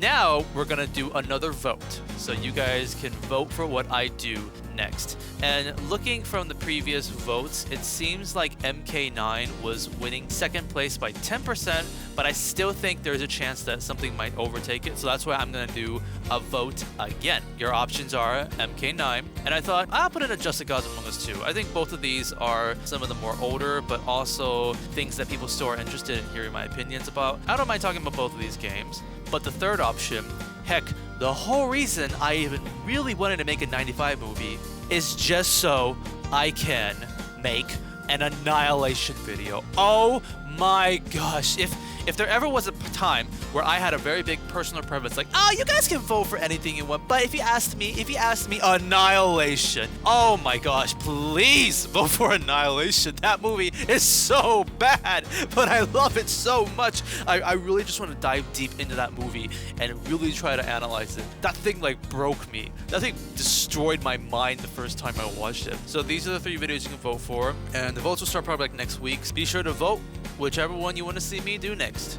Now we're gonna do another vote, so you guys can vote for what I do next. And looking from the previous votes, it seems like MK9 was winning second place by 10%, but I still think there's a chance that something might overtake it, so that's why I'm gonna do a vote again. Your options are MK9, and I thought I'll put in a Just the Gods Among Us 2. I think both of these are some of the more older, but also things that people still are interested in hearing my opinions about. I don't mind talking about both of these games. But the third option, heck, the whole reason I even really wanted to make a 95 movie is just so I can make an Annihilation video. Oh my gosh, if there ever was a time where I had a very big personal preference, like, oh, you guys can vote for anything you want, but if you asked me Annihilation, oh my gosh, please vote for Annihilation. That movie is so bad, but I love it so much. I really just want to dive deep into that movie and really try to analyze it. That thing like broke me. That thing destroyed my mind the first time I watched it. So these are the 3 videos you can vote for, and the votes will start probably like next week. Be sure to vote whichever one you want to see me do next.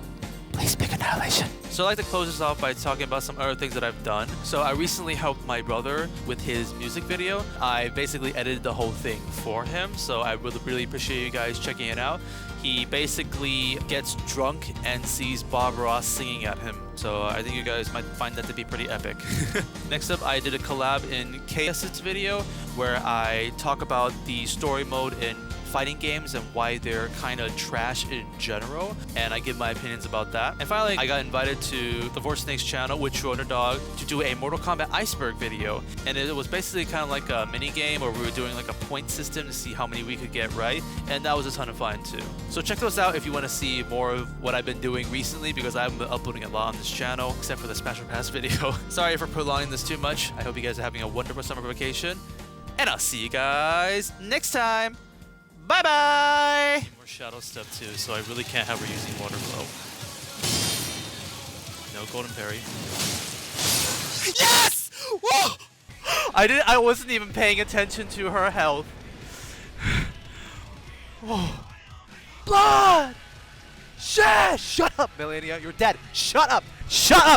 Please pick Annihilation. So I'd like to close this off by talking about some other things that I've done. So I recently helped my brother with his music video. I basically edited the whole thing for him, so I would really appreciate you guys checking it out. He basically gets drunk and sees Bob Ross singing at him. So I think you guys might find that to be pretty epic. Next up, I did a collab in KS's video where I talk about the story mode in fighting games and why they're kind of trash in general, and I give my opinions about that. And finally, I got invited to the Vortex Snake's channel with True Underdog to do a Mortal Kombat Iceberg video, and it was basically kind of like a mini game where we were doing like a point system to see how many we could get right, and that was a ton of fun too. So check those out if you want to see more of what I've been doing recently, because I haven't been uploading a lot on this channel except for the Smash or Pass video. Sorry for prolonging this too much. I hope you guys are having a wonderful summer vacation, and I'll see you guys next time. Bye-bye! More shadow step too, so I really can't have her using water flow. No golden parry. Yes! Whoa! I wasn't even paying attention to her health. Whoa. Blood! Shit! Shut up, Melania, you're dead. Shut up! Shut up!